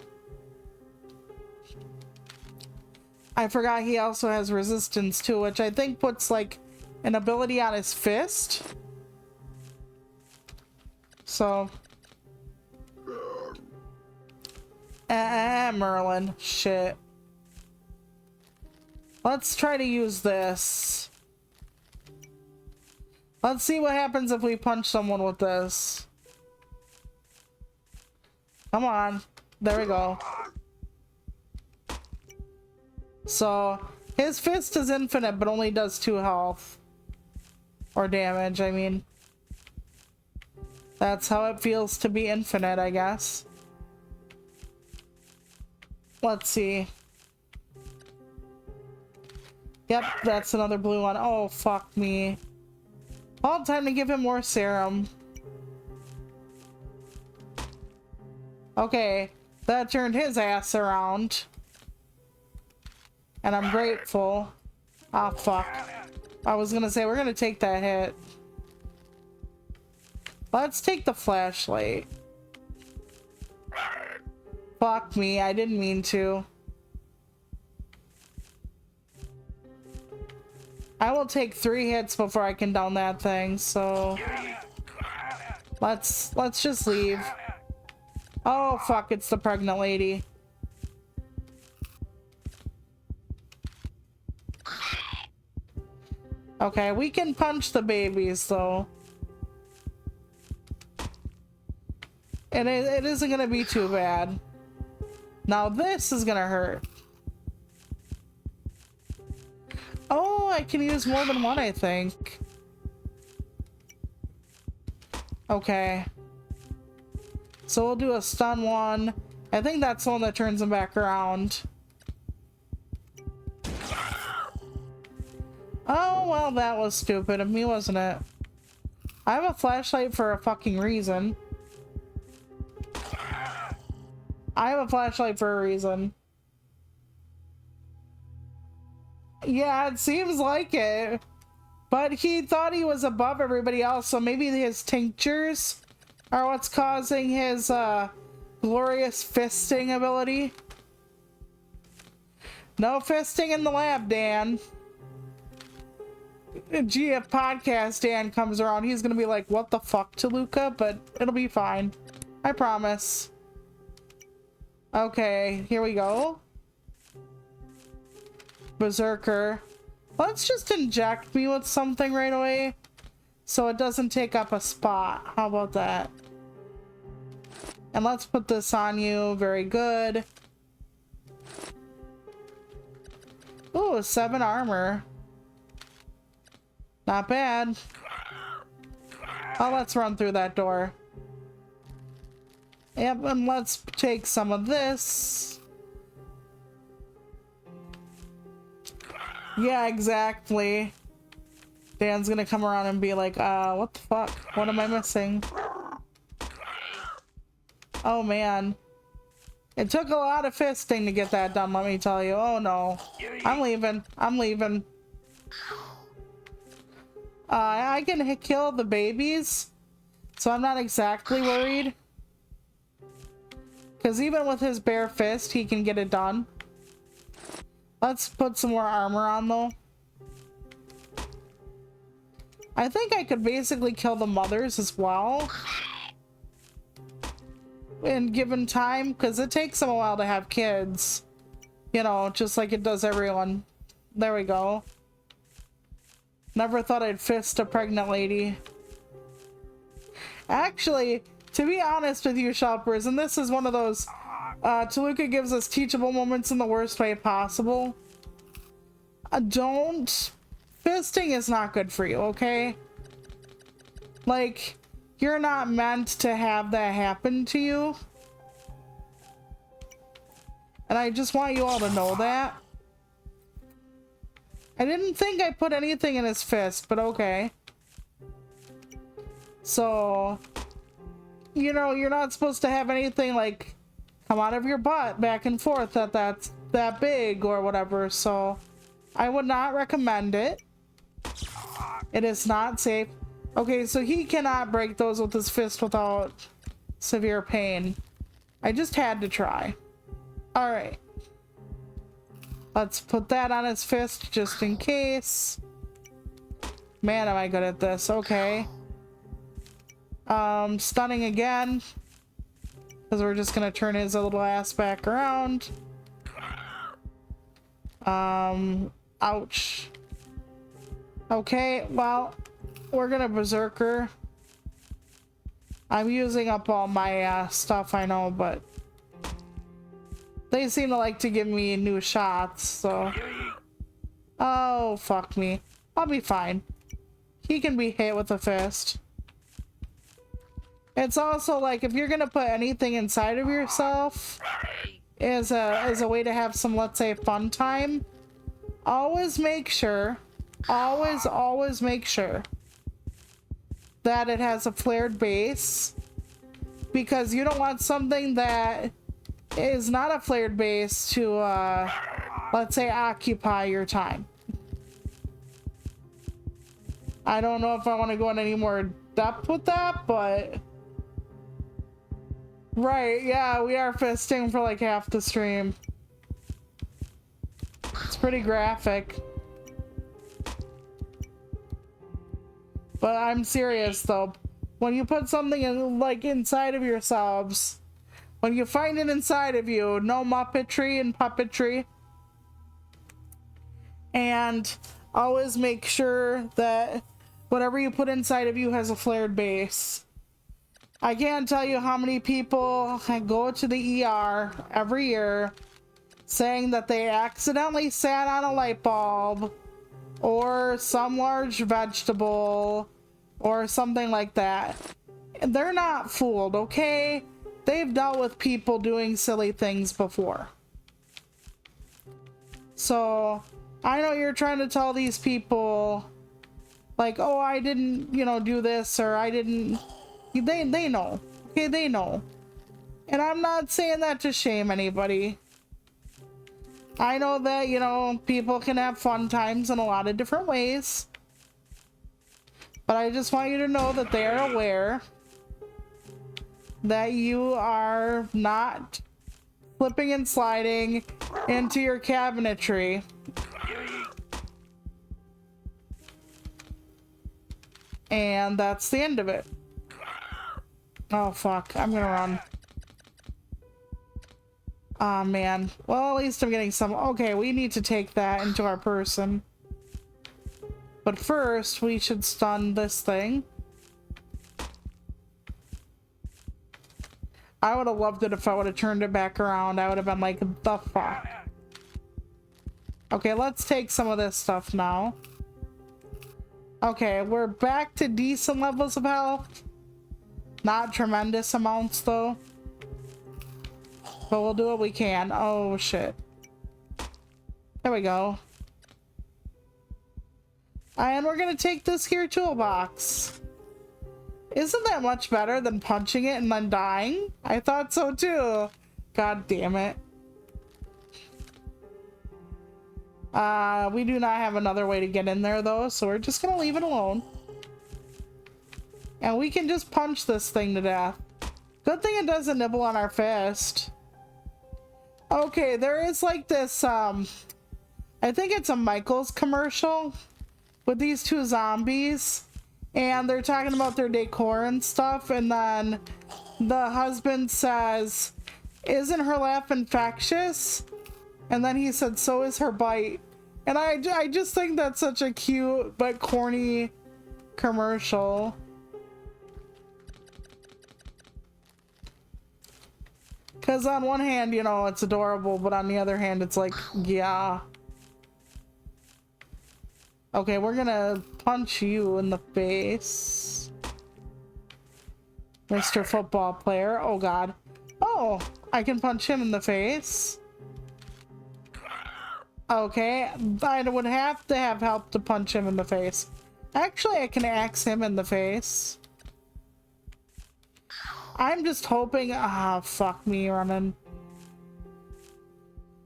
I forgot he also has resistance too, which I think puts like an ability on his fist. So. Merlin. Shit. Let's try to use this. Let's see what happens if we punch someone with this. Come on. There we go. So, his fist is infinite, but only does 2 health. Or damage, I mean. That's how it feels to be infinite, I guess. Let's see. Yep, that's another blue one. Oh, fuck me. Well, time to give him more serum. Okay, that turned his ass around. And I'm grateful. Ah, fuck. I was gonna say, we're gonna take that hit. Let's take the flashlight. Fuck me, I didn't mean to. I will take 3 hits before I can down that thing, so let's just leave. Oh fuck, it's the pregnant lady. Okay, we can punch the babies though. And it isn't gonna be too bad. Now this is gonna hurt. Oh, I can use more than one, I think. Okay. So we'll do a stun one. I think that's the one that turns him back around. Oh, well, that was stupid of me, wasn't it? I have a flashlight for a fucking reason. I have a flashlight for a reason. Yeah, it seems like it. But he thought he was above everybody else, so maybe his tinctures are what's causing his glorious fisting ability. No fisting in the lab, Dan. Gee, if podcast Dan comes around, he's gonna be like, what the fuck to Luca? But it'll be fine. I promise. Okay, here we go. Berserker. Let's just inject me with something right away so it doesn't take up a spot. How about that? And let's put this on you. Very good. Ooh, 7 armor. Not bad. Oh, let's run through that door. Yep, and let's take some of this. Yeah, exactly. Dan's gonna come around and be like, what the fuck? What am I missing? Oh man. It took a lot of fisting to get that done, let me tell you. Oh no. I'm leaving. I'm leaving. I can kill the babies, so I'm not exactly worried. Because even with his bare fist, he can get it done. Let's put some more armor on, though. I think I could basically kill the mothers as well. In given time, because it takes them a while to have kids. You know, just like it does everyone. There we go. Never thought I'd fist a pregnant lady. Actually, to be honest with you, shoppers, and this is one of those Toluca gives us teachable moments in the worst way possible. Don't. Fisting is not good for you, okay? Like, you're not meant to have that happen to you. And I just want you all to know that. I didn't think I put anything in his fist, but okay. So, you know, you're not supposed to have anything like come out of your butt back and forth that's that big or whatever. So I would not recommend it. It is not safe. Okay, so he cannot break those with his fist without severe pain. I just had to try. All right. Let's put that on his fist just in case. Man, am I good at this. Okay. Stunning again. Because we're just going to turn his little ass back around. Ouch. Okay, well, we're going to berserker. I'm using up all my stuff, I know, but they seem to like to give me new shots, so... Oh, fuck me. I'll be fine. He can be hit with a fist. It's also like, if you're gonna put anything inside of yourself as a way to have some, let's say, fun time, always make sure, always make sure that it has a flared base, because you don't want something that is not a flared base to, let's say, occupy your time. I don't know if I want to go in any more depth with that, but... Right, yeah, we are fisting for like half the stream. It's pretty graphic. But I'm serious though. When you put something in, like, inside of yourselves, when you find it inside of you, no muppetry and puppetry. And always make sure that whatever you put inside of you has a flared base. I can't tell you how many people go to the ER every year saying that they accidentally sat on a light bulb or some large vegetable or something like that. They're not fooled, okay? They've dealt with people doing silly things before. So I know you're trying to tell these people like, oh, I didn't, you know, do this, or I didn't... They know. Okay, they know. And I'm not saying that to shame anybody. I know that, you know, people can have fun times in a lot of different ways. But I just want you to know that they are aware that you are not flipping and sliding into your cabinetry. And that's the end of it. Oh, fuck. I'm gonna run. Aw, man. Well, at least I'm getting some... Okay, we need to take that into our person. But first, we should stun this thing. I would have loved it if I would have turned it back around. I would have been like, the fuck? Okay, let's take some of this stuff now. Okay, we're back to decent levels of health. Not tremendous amounts, though. But we'll do what we can. Oh, shit. There we go. And we're gonna take this here toolbox. Isn't that much better than punching it and then dying? I thought so, too. God damn it. We do not have another way to get in there, though, so we're just gonna leave it alone. And we can just punch this thing to death. Good thing it doesn't nibble on our fist. Okay, there is like this, I think it's a Michaels commercial with these two zombies. And they're talking about their decor and stuff. And then the husband says, "Isn't her laugh infectious?" And then he said, "So is her bite." And I just think that's such a cute but corny commercial. Because on one hand, you know, it's adorable, but on the other hand, it's like, yeah. Okay, we're gonna punch you in the face, Mr. Football Player. Oh, God. Oh, I can punch him in the face. Okay, I would have to have help to punch him in the face. Actually, I can axe him in the face. I'm just hoping. Ah, fuck me running.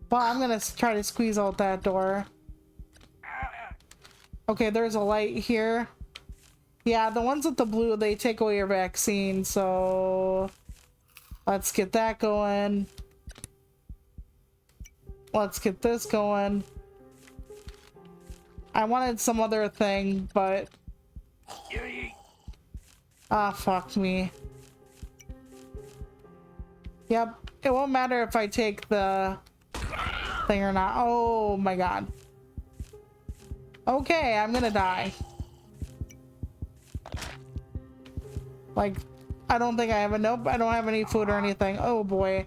Well, I'm gonna try to squeeze out that door. Okay, there's a light here. Yeah, the ones with the blue, they take away your vaccine, so let's get that going. Let's get this going. I wanted some other thing, but ah, fuck me. Yep, it won't matter if I take the thing or not. Oh my god. Okay, I'm gonna die. Like, I don't think I have a nope. I don't have any food or anything. Oh boy.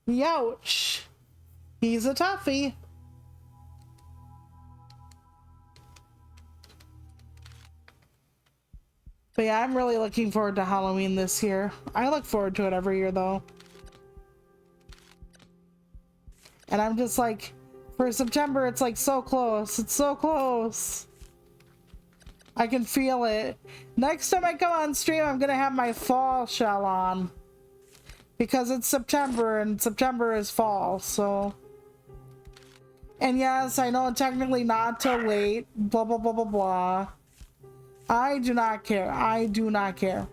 Youch. He's a toughie. But yeah, I'm really looking forward to Halloween this year. I look forward to it every year though. And I'm just like, for September, it's like so close. It's so close. I can feel it. Next time I come on stream, I'm gonna have my fall shell on. Because it's September and September is fall, so. And yes, I know technically not till late, blah, blah, blah, blah, blah. I do not care. I do not care.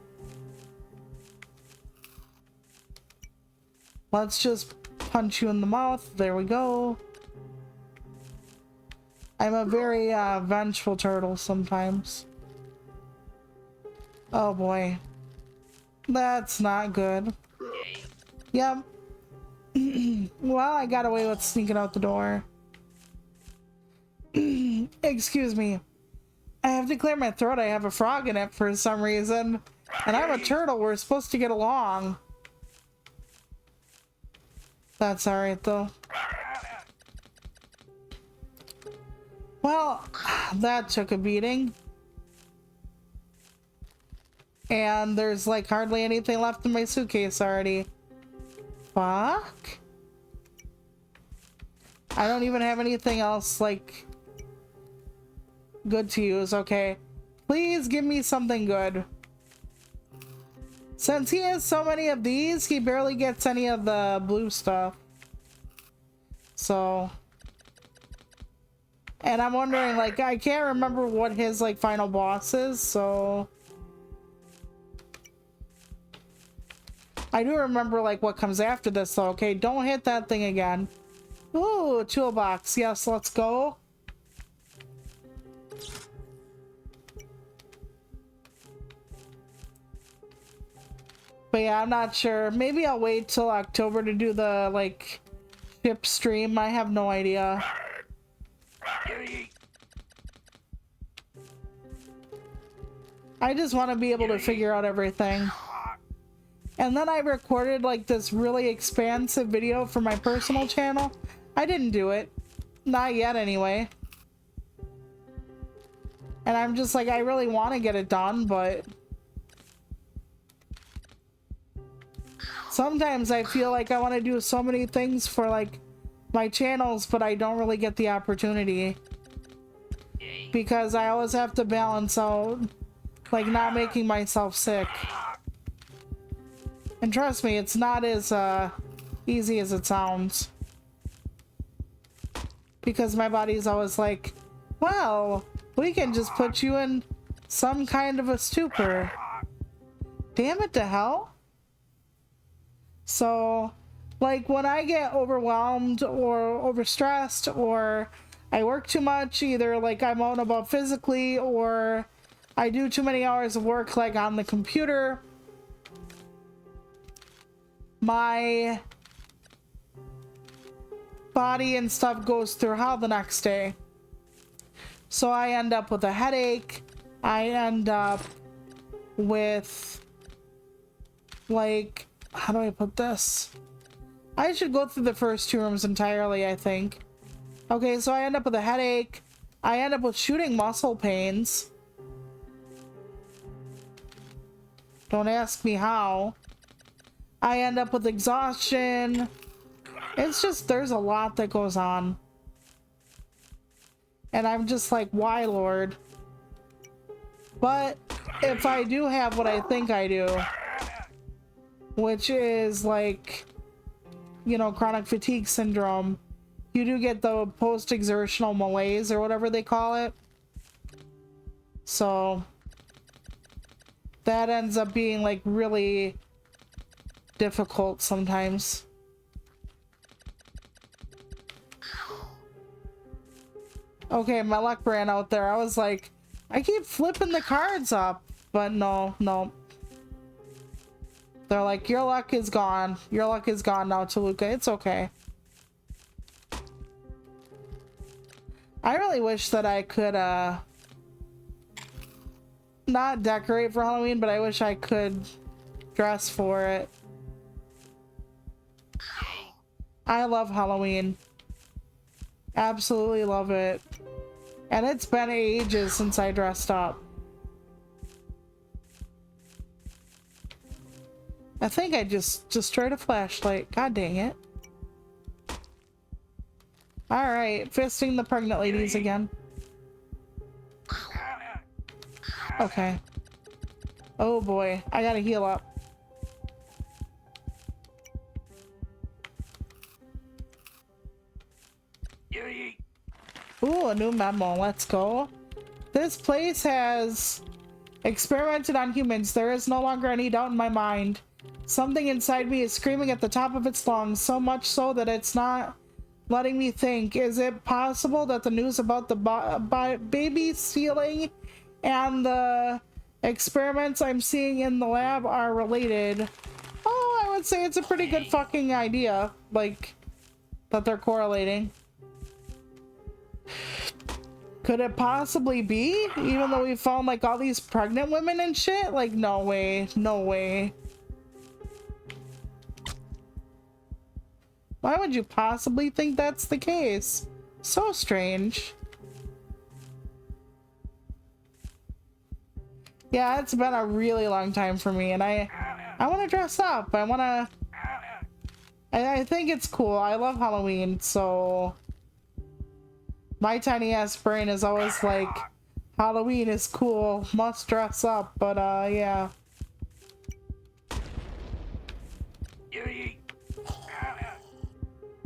Let's just punch you in the mouth. There we go. I'm a very vengeful turtle sometimes. Oh boy. That's not good. Yep. Well, I got away with sneaking out the door. Excuse me. I have to clear my throat. I have a frog in it for some reason. And I'm a turtle. We're supposed to get along. That's alright though. Well, that took a beating. And there's like hardly anything left in my suitcase already. Fuck. I don't even have anything else like good to use. Okay. Please give me something good. Since he has so many of these, he barely gets any of the blue stuff. So. And I'm wondering, like, I can't remember what his, like, final boss is, so. I do remember, like, what comes after this, though. Okay, don't hit that thing again. Ooh, toolbox. Yes, let's go. But yeah, I'm not sure. Maybe I'll wait till October to do the, like, ship stream. I have no idea. I just want to be able to figure out everything. And then I recorded like this really expansive video for my personal channel. I didn't do it. Not yet anyway. And I'm just like, I really want to get it done, but sometimes I feel like I want to do so many things for like my channels, but I don't really get the opportunity. Because I always have to balance out like not making myself sick. And trust me, it's not as easy as it sounds. Because my body's always like, well, we can just put you in some kind of a stupor. Damn it to hell. So, like when I get overwhelmed or overstressed or I work too much, either like I'm out and about physically or I do too many hours of work like on the computer, my body and stuff goes through hell the next day. So I end up with a headache. I end up with like, how do I put this? I should go through the first two rooms entirely, I think. Okay, so I end up with a headache. I end up with shooting muscle pains. Don't ask me how. I end up with exhaustion. It's just, there's a lot that goes on. And I'm just like, why, Lord? But if I do have what I think I do, which is like, you know, chronic fatigue syndrome, you do get the post-exertional malaise or whatever they call it. So that ends up being like really difficult sometimes. Okay, my luck ran out there. I was like, I keep flipping the cards up, but no. They're like, your luck is gone. Your luck is gone now, Toluca. It's okay. I really wish that I could, not decorate for Halloween, but I wish I could dress for it. I love Halloween. Absolutely love it. And it's been ages since I dressed up. I think I just destroyed a flashlight. God dang it. Alright, fisting the pregnant ladies again. Okay. Oh boy, I gotta heal up. Ooh, a new memo. Let's go. This place has experimented on humans. There is no longer any doubt in my mind. Something inside me is screaming at the top of its lungs, so much so that it's not letting me think. Is it possible that the news about the baby stealing and the experiments I'm seeing in the lab are related? Oh, I would say it's a pretty good fucking idea. Like, that they're correlating. Could it possibly be? Even though we found like all these pregnant women and shit? Like, no way. No way. Why would you possibly think that's the case? So strange. Yeah, it's been a really long time for me, and I want to dress up. I think it's cool. I love Halloween, so my tiny ass brain is always like, Halloween is cool, must dress up, but yeah.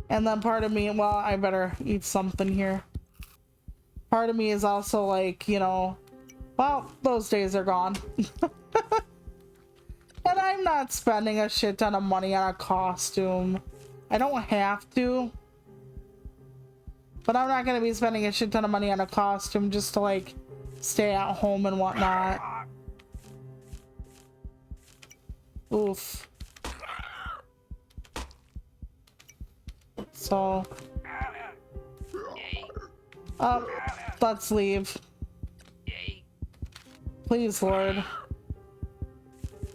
And then part of me, well, I better eat something here. Part of me is also like, you know, well, those days are gone. And I'm not spending a shit ton of money on a costume. I don't have to. But I'm not gonna be spending a shit ton of money on a costume just to like stay at home and whatnot. Oof. So let's leave. Please, Lord.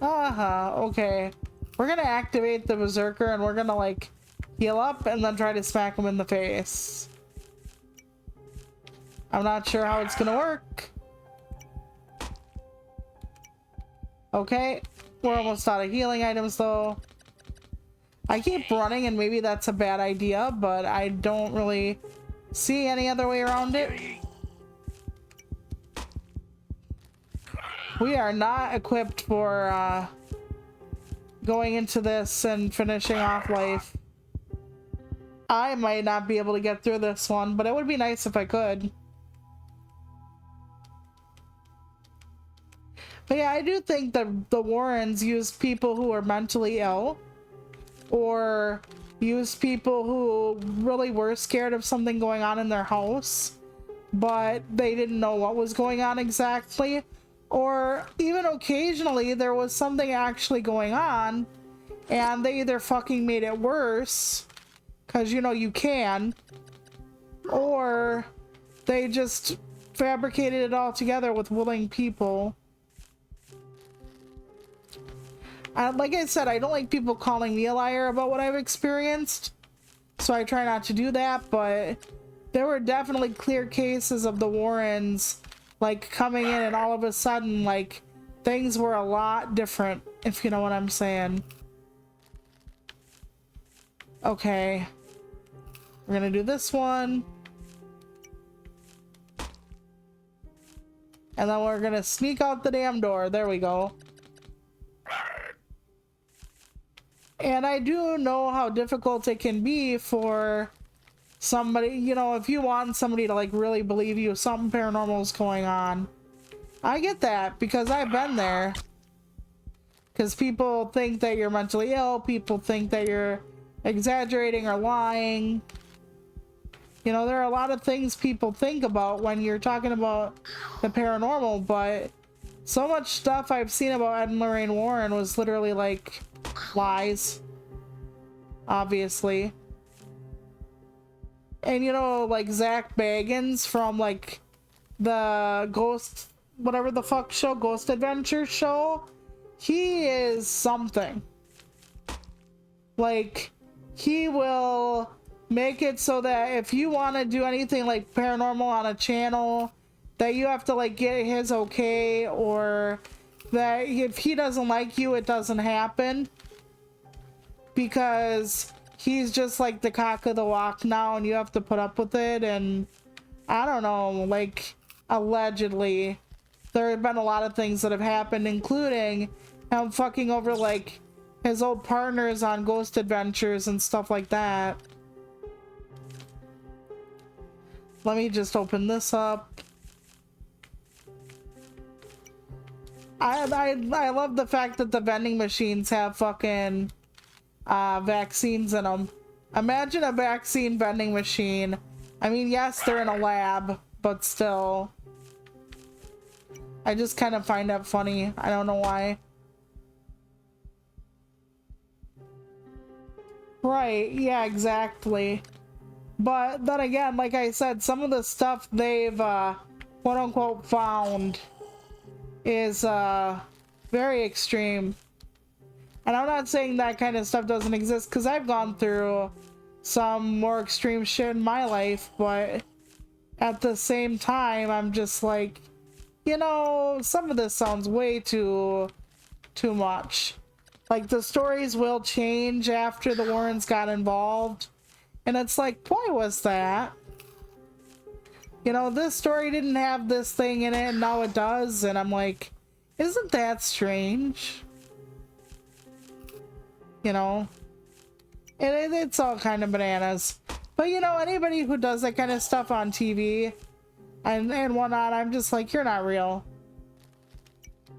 Okay. We're gonna activate the Berserker and we're gonna like heal up and then try to smack him in the face. I'm not sure how it's gonna work. Okay, we're almost out of healing items though. I keep running and maybe that's a bad idea, but I don't really see any other way around it. We are not equipped for going into this and finishing off life. I might not be able to get through this one, but it would be nice if I could. But yeah, I do think that the Warrens used people who are mentally ill or used people who really were scared of something going on in their house, but they didn't know what was going on exactly. Or even occasionally there was something actually going on and they either fucking made it worse, because you know you can, or they just fabricated it all together with willing people. Like I said, I don't like people calling me a liar about what I've experienced, so I try not to do that, but there were definitely clear cases of the Warrens like coming in and all of a sudden like things were a lot different, if you know what I'm saying. Okay, we're gonna do this one. And then we're gonna sneak out the damn door. There we go. And I do know how difficult it can be for somebody, you know, if you want somebody to like really believe you something paranormal is going on. I get that because I've been there. Because people think that you're mentally ill, people think that you're exaggerating or lying. You know, there are a lot of things people think about when you're talking about the paranormal, but so much stuff I've seen about Ed and Lorraine Warren was literally like lies. Obviously. And you know, like Zach Bagans from like the Ghost, whatever the fuck show, Ghost Adventure show, he is something. Like, he will make it so that if you want to do anything like paranormal on a channel, that you have to like get his okay, or that if he doesn't like you, it doesn't happen. Because he's just like the cock of the walk now and you have to put up with it. And I don't know, like, allegedly there have been a lot of things that have happened, including him fucking over like his old partners on Ghost Adventures and stuff like that. Let me just open this up. I love the fact that the vending machines have fucking vaccines in them. Imagine a vaccine vending machine. I mean, yes, they're in a lab, but still. I just kind of find that funny. I don't know why. Right, yeah, exactly. But then again, like I said, some of the stuff they've quote unquote found is very extreme. And I'm not saying that kind of stuff doesn't exist, because I've gone through some more extreme shit in my life, but at the same time, I'm just like, you know, some of this sounds way too much. Like, the stories will change after the Warrens got involved. And it's like, why was that? You know, this story didn't have this thing in it, and now it does. And I'm like, isn't that strange? You know? And it's all kind of bananas. But, you know, anybody who does that kind of stuff on TV and whatnot, I'm just like, you're not real.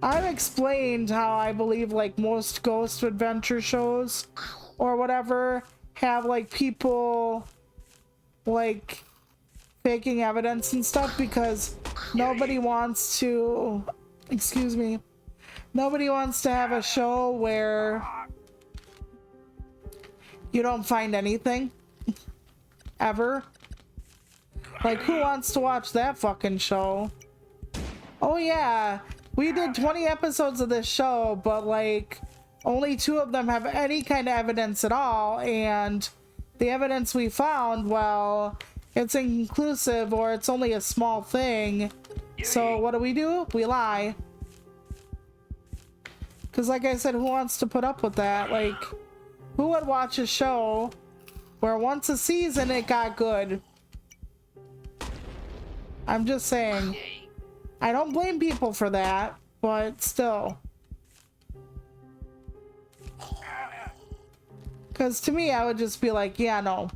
I've explained how I believe, like, most ghost adventure shows or whatever have, like, people, like, faking evidence and stuff, because nobody wants to, excuse me, nobody wants to have a show where you don't find anything ever. Like, who wants to watch that fucking show? Oh yeah, we did 20 episodes of this show, but like only 2 of them have any kind of evidence at all, and the evidence we found, well, it's inconclusive, or it's only a small thing. So what do? We lie. Because like I said, who wants to put up with that? Like, who would watch a show where once a season it got good? I'm just saying. I don't blame people for that, but still. Because to me, I would just be like, yeah, no.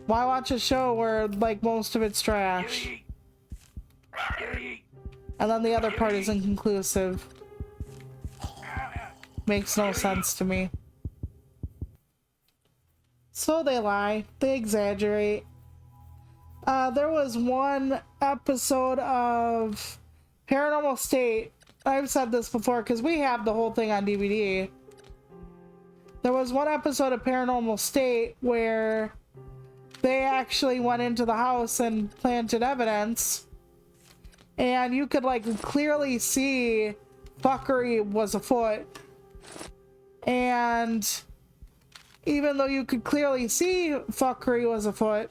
Why watch a show where, like, most of it's trash? And then the other part is inconclusive. Makes no sense to me. So they lie. They exaggerate. There was one episode of Paranormal State. I've said this before because we have the whole thing on DVD. There was one episode of Paranormal State where they actually went into the house and planted evidence. And you could, like, clearly see fuckery was afoot. And even though you could clearly see fuckery was afoot,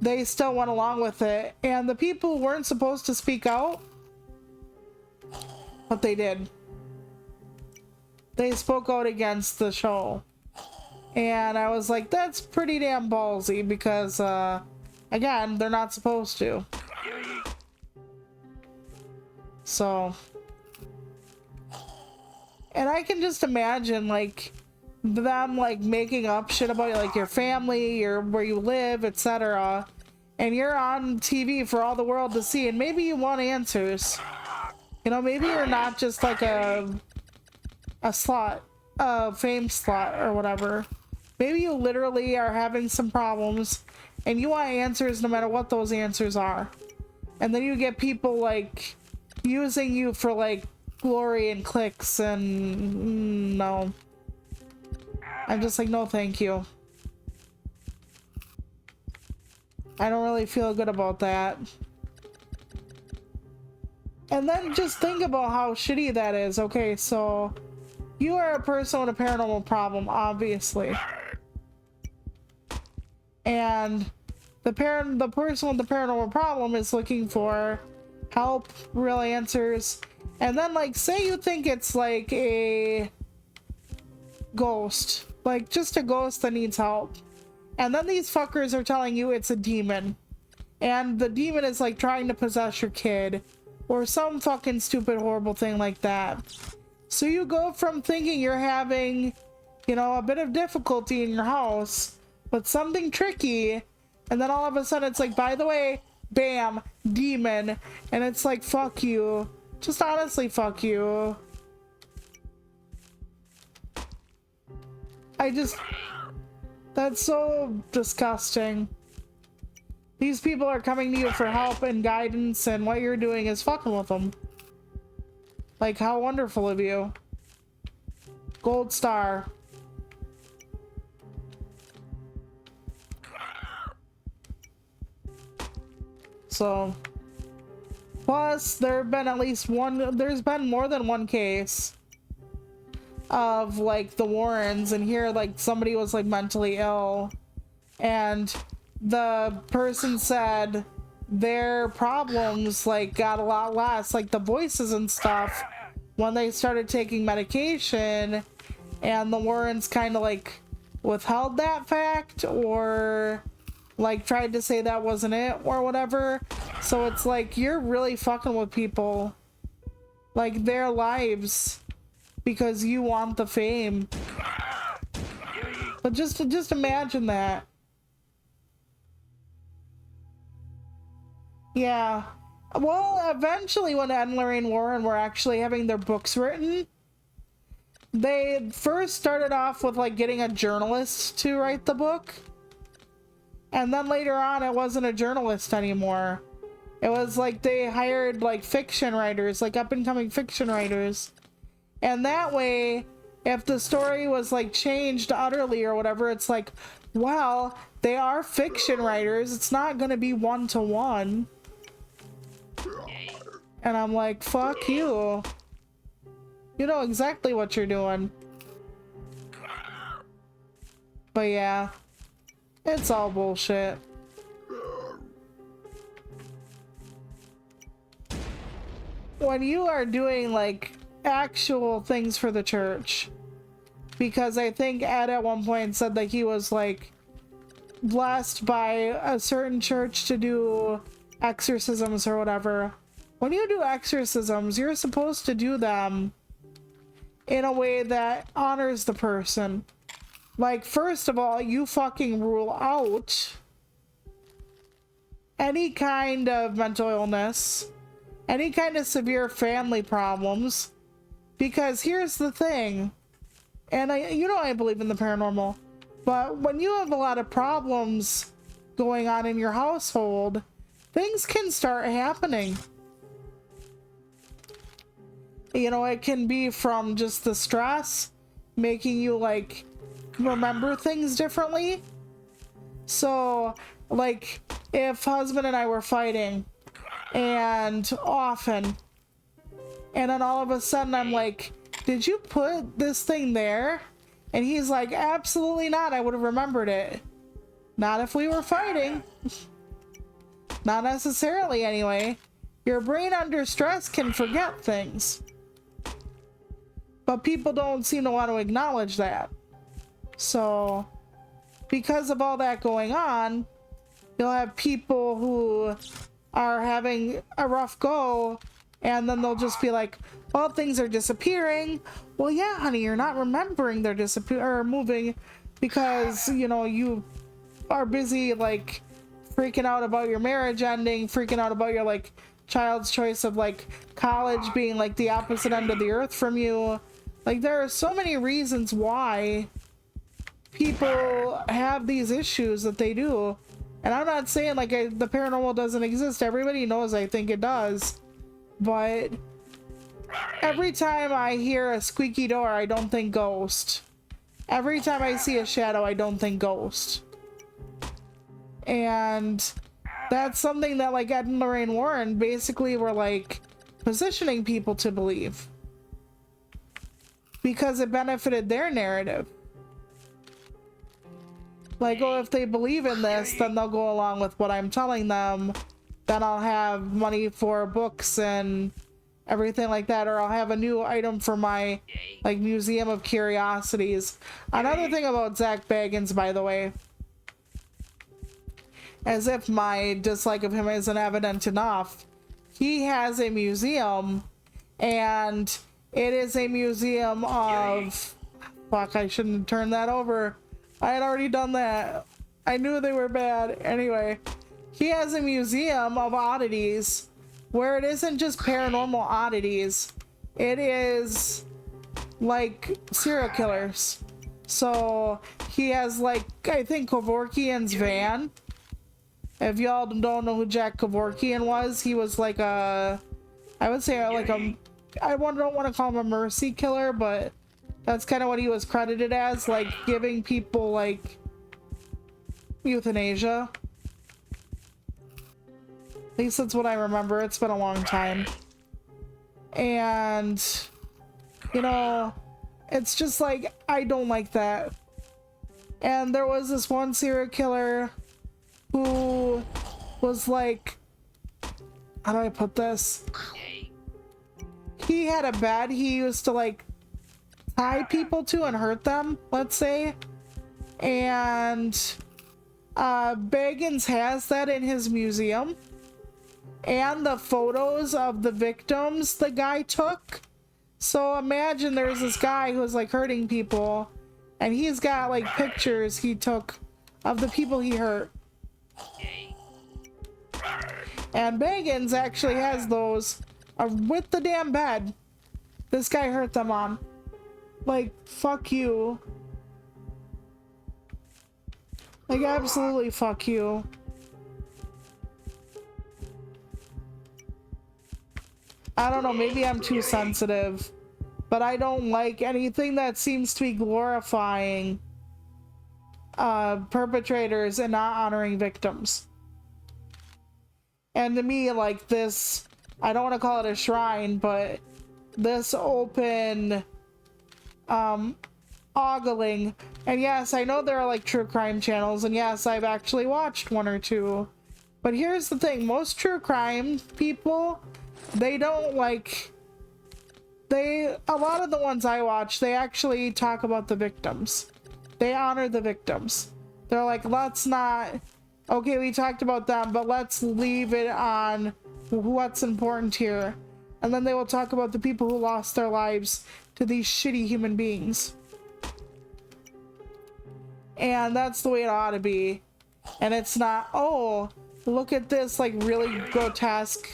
they still went along with it. And the people weren't supposed to speak out, but they did. They spoke out against the show. And I was like, that's pretty damn ballsy, because again, they're not supposed to. So, and I can just imagine like them like making up shit about like your family, your where you live, etc. And you're on TV for all the world to see, and maybe you want answers. You know, maybe you're not just like a slot, a fame slot or whatever. Maybe you literally are having some problems and you want answers no matter what those answers are. And then you get people like using you for like glory and clicks, and no. I'm just like, no thank you. I don't really feel good about that. And then just think about how shitty that is. Okay, so you are a person with a paranormal problem, obviously. And the person with the paranormal problem is looking for help, real answers. And then like say you think it's like a ghost, like just a ghost that needs help. And then these fuckers are telling you it's a demon. And the demon is like trying to possess your kid. Or some fucking stupid horrible thing like that. So you go from thinking you're having, you know, a bit of difficulty in your house, but something tricky, and then all of a sudden it's like, by the way, bam, demon. And it's like, fuck you. Just honestly, fuck you. That's so disgusting. These people are coming to you for help and guidance, and what you're doing is fucking with them. Like, how wonderful of you. Gold star. So, plus there's been more than one case of like the Warrens, and here like somebody was like mentally ill, and the person said their problems like got a lot less, like the voices and stuff, when they started taking medication, and the Warrens kind of like withheld that fact or like tried to say that wasn't it or whatever. So it's like you're really fucking with people, like their lives, because you want the fame. But just imagine that. Yeah. Well, eventually when Ed and Lorraine Warren were actually having their books written, they first started off with like getting a journalist to write the book. And then later on, it wasn't a journalist anymore. It was like they hired like fiction writers, like up and coming fiction writers. And that way, if the story was like changed utterly or whatever, it's like, well, they are fiction writers. It's not going to be one-to-one. And I'm like, fuck you. You know exactly what you're doing. But yeah, it's all bullshit. When you are doing like actual things for the church, because I think Ed at one point said that he was like blessed by a certain church to do exorcisms or whatever. When you do exorcisms, you're supposed to do them in a way that honors the person. Like, first of all, you fucking rule out any kind of mental illness, any kind of severe family problems, because here's the thing, and I believe in the paranormal, but when you have a lot of problems going on in your household, things can start happening. You know, it can be from just the stress making you like remember things differently. So like if husband and I were fighting, and often, and then all of a sudden I'm like, did you put this thing there? And he's like, absolutely not, I would have remembered it. Not if we were fighting. Not necessarily anyway. Your brain under stress can forget things, but people don't seem to want to acknowledge that. So because of all that going on, You'll have people who are having a rough go, and then they'll just be like, well, things are disappearing. Well, yeah, honey, you're not remembering they're or moving because, you know, you are busy like freaking out about your marriage ending, freaking out about your like child's choice of like college being like the opposite end of the earth from you. Like, there are so many reasons why people have these issues that they do. And I'm not saying like the paranormal doesn't exist. Everybody knows I think it does. But every time I hear a squeaky door, I don't think ghost. Every time I see a shadow, I don't think ghost. And that's something that like Ed and Lorraine Warren basically were like positioning people to believe. Because it benefited their narrative. Like, oh, if they believe in this, then they'll go along with what I'm telling them. Then I'll have money for books and everything like that, or I'll have a new item for my like museum of curiosities. Another thing about Zach Bagans, by the way, as if my dislike of him isn't evident enough, he has a museum, and it is a museum of... Fuck, I shouldn't have turned that over. I had already done that. I knew they were bad. Anyway, he has a museum of oddities where it isn't just paranormal oddities. It is like serial killers. So he has like, I think Kevorkian's van. If y'all don't know who Jack Kevorkian was, he was like a, I would say like a, I don't want to call him a mercy killer, but that's kind of what he was credited as, like giving people like euthanasia. At least that's what I remember. It's been a long time. And, you know, it's just like, I don't like that. And there was this one serial killer who was like, how do I put this? He had a bed he used to like tie people to and hurt them, let's say. And Bagans has that in his museum. And the photos of the victims the guy took. So imagine there's this guy who's like hurting people, and he's got like pictures he took of the people he hurt. And Bagans actually has those with the damn bed this guy hurt them on. Like, fuck you. Like, absolutely fuck you. I don't know, maybe I'm too sensitive, but I don't like anything that seems to be glorifying perpetrators and not honoring victims. And to me, like this, I don't want to call it a shrine, but this open ogling. And yes, I know there are like true crime channels, and yes, I've actually watched one or two. But here's the thing, most true crime people, they don't like, a lot of the ones I watch, they actually talk about the victims. They honor the victims. They're like, let's not, okay, we talked about them, but let's leave it on what's important here. And then they will talk about the people who lost their lives to these shitty human beings. And that's the way it ought to be. And it's not, oh, look at this like really grotesque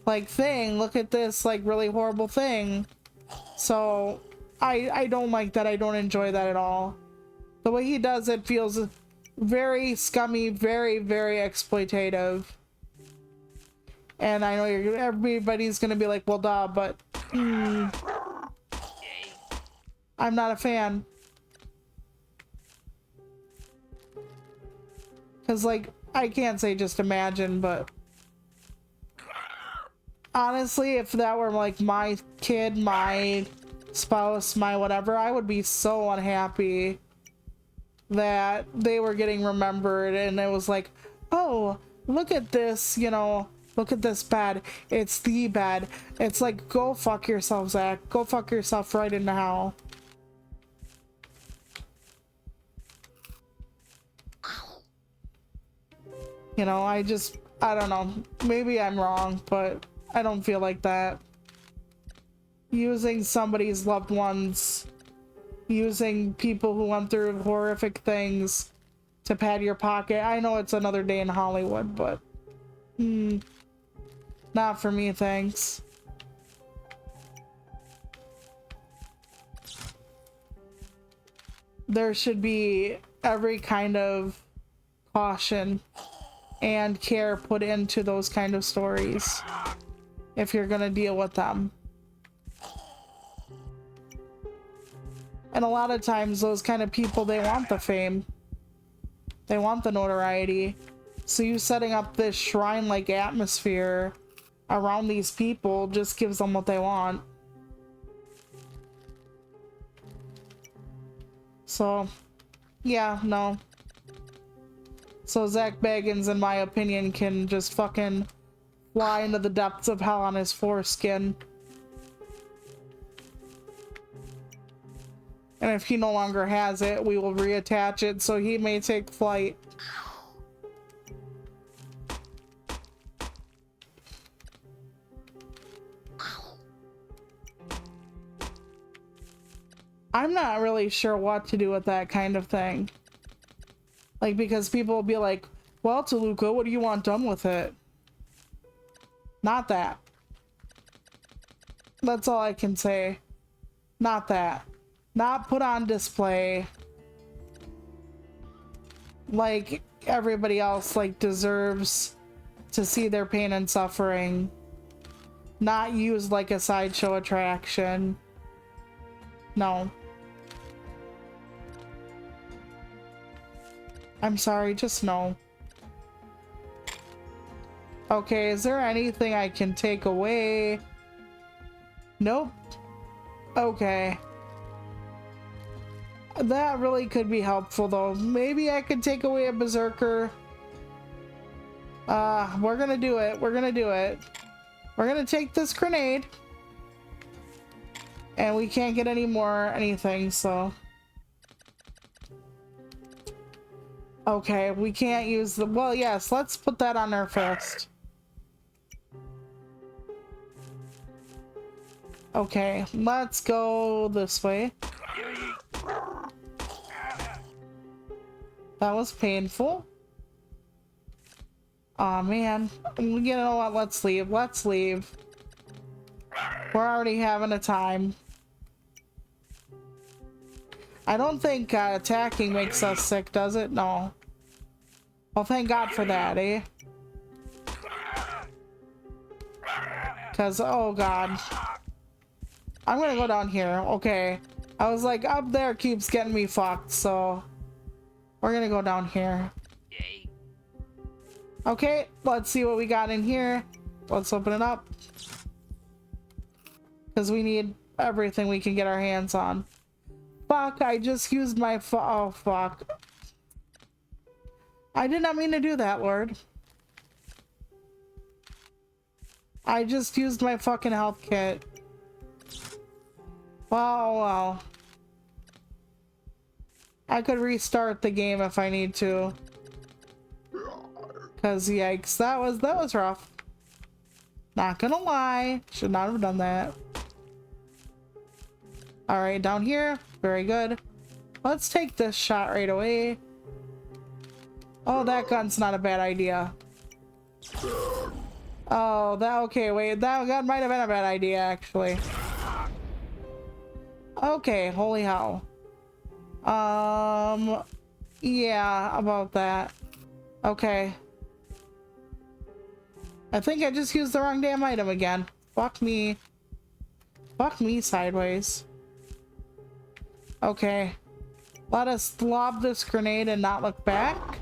like thing, look at this like really horrible thing. So I don't like that. I don't enjoy that at all. The way he does it feels very scummy, very, very exploitative. And I know everybody's gonna be like, well, duh, but I'm not a fan. Because, like, I can't say just imagine, but honestly, if that were like my kid, my spouse, my whatever, I would be so unhappy that they were getting remembered and it was like, oh, look at this, you know, look at this bed. It's the bed. It's like, go fuck yourself, Zach. Go fuck yourself right into hell. You know, I don't know. Maybe I'm wrong, but I don't feel like that. Using somebody's loved ones, using people who went through horrific things to pad your pocket. I know it's another day in Hollywood, but not for me, thanks. There should be every kind of caution and care put into those kind of stories if you're gonna deal with them. And a lot of times those kind of people, they want the fame. They want the notoriety. So you setting up this shrine-like atmosphere around these people just gives them what they want. So, yeah, no. So Zach Baggins, in my opinion, can just fucking fly into the depths of hell on his foreskin. And if he no longer has it, we will reattach it so he may take flight. I'm not really sure what to do with that kind of thing. Like, because people will be like, well, Toluca, what do you want done with it? Not that. That's all I can say. Not that. Not put on display. Like, everybody else, like, deserves to see their pain and suffering. Not used like a sideshow attraction. No. I'm sorry, just no. Okay, is there anything I can take away? Nope. Okay. That really could be helpful though. Maybe I could take away a berserker. We're gonna do it. We're gonna do it. We're gonna take this grenade. And we can't get any more anything, so. Okay, we can't use the, well, yes, let's put that on there first. Okay, let's go this way. That was painful. Aw, man. You know what? Let's leave. Let's leave. We're already having a time. I don't think attacking makes us sick, does it? No. Well, thank God for that, eh? Because, oh God. I'm gonna go down here. Okay. I was like, up there keeps getting me fucked, so... We're gonna go down here. Okay, let's see what we got in here. Let's open it up. Because we need everything we can get our hands on. Fuck, I just used my oh, fuck. I did not mean to do that, Lord. I just used my fucking health kit. Well, well. I could restart the game if I need to. Cause yikes, that was rough. Not gonna lie, should not have done that. Alright, down here, very good. Let's take this shot right away. Oh, that gun's not a bad idea. Oh, okay, wait, that gun might have been a bad idea, actually. Okay, holy hell. Yeah, about that. Okay. I think I just used the wrong damn item again. Fuck me. Fuck me sideways. Okay. Let us lob this grenade and not look back.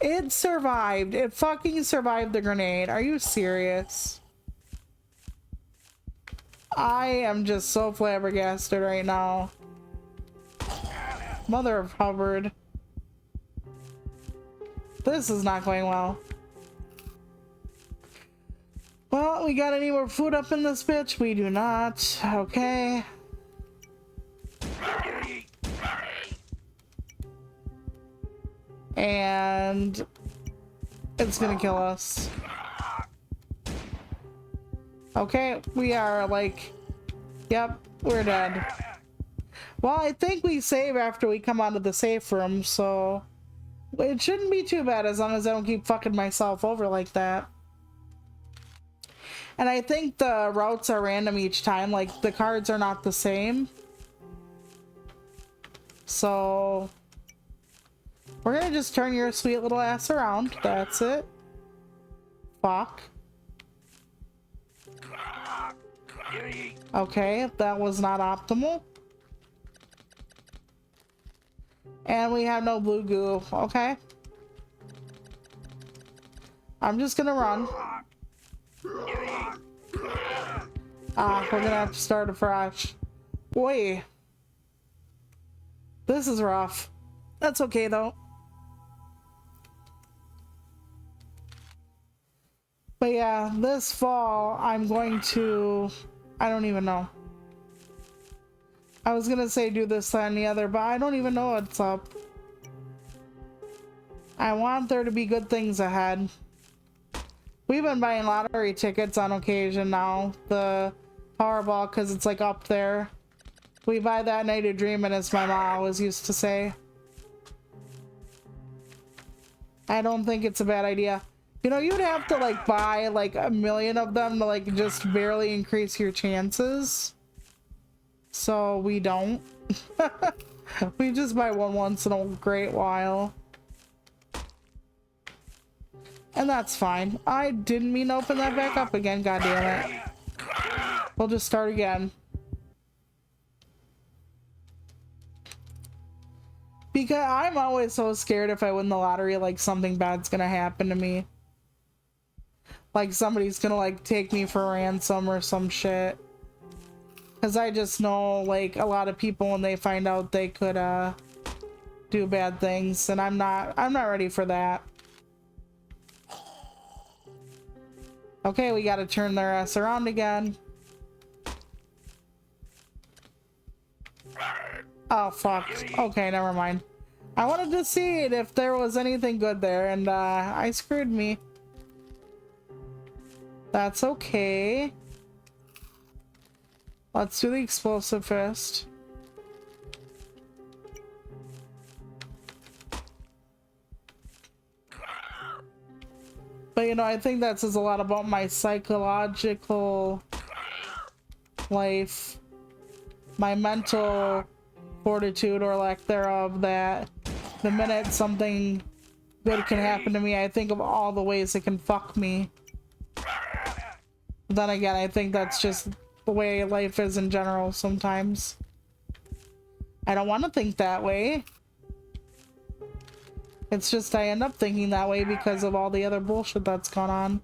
It survived. It fucking survived the grenade. Are you serious? I am just so flabbergasted right now. Mother of Hubbard. This is not going well. Well, we got any more food up in this bitch? We do not. Okay. And it's gonna kill us. Okay, we are like, yep, we're dead. Well, I think we save after we come out of the safe room, so it shouldn't be too bad as long as I don't keep fucking myself over like that. And I think the routes are random each time, like the cards are not the same. So we're gonna just turn your sweet little ass around. That's it. Fuck. Okay, that was not optimal. And we have no blue goo. Okay. I'm just gonna run. We're gonna have to start afresh. Boy. This is rough. That's okay though. But yeah, this fall I'm going to... I don't even know. I was gonna say do this, that, and the other, but I don't even know what's up. I want there to be good things ahead. We've been buying lottery tickets on occasion now. The Powerball, because it's like up there. We buy that night of dreaming, as my mom always used to say. I don't think it's a bad idea. You know, you'd have to like buy like 1 million of them to like just barely increase your chances. So we don't. We just buy one once in a great while. And that's fine. I didn't mean to open that back up again, god damn it. We'll just start again. Because I'm always so scared if I win the lottery, like something bad's gonna happen to me. Like somebody's gonna like take me for ransom or some shit. Because I just know like a lot of people when they find out they could do bad things, and I'm not ready for that. Okay, we gotta turn their ass around again. Oh fuck. Okay, never mind. I wanted to see if there was anything good there, and I screwed me. That's okay. Let's do the explosive first. But you know, I think that says a lot about my psychological life, my mental fortitude or lack thereof, that the minute something good can happen to me, I think of all the ways it can fuck me. But then again, I think that's just the way life is in general sometimes. I don't want to think that way. It's just I end up thinking that way because of all the other bullshit that's gone on.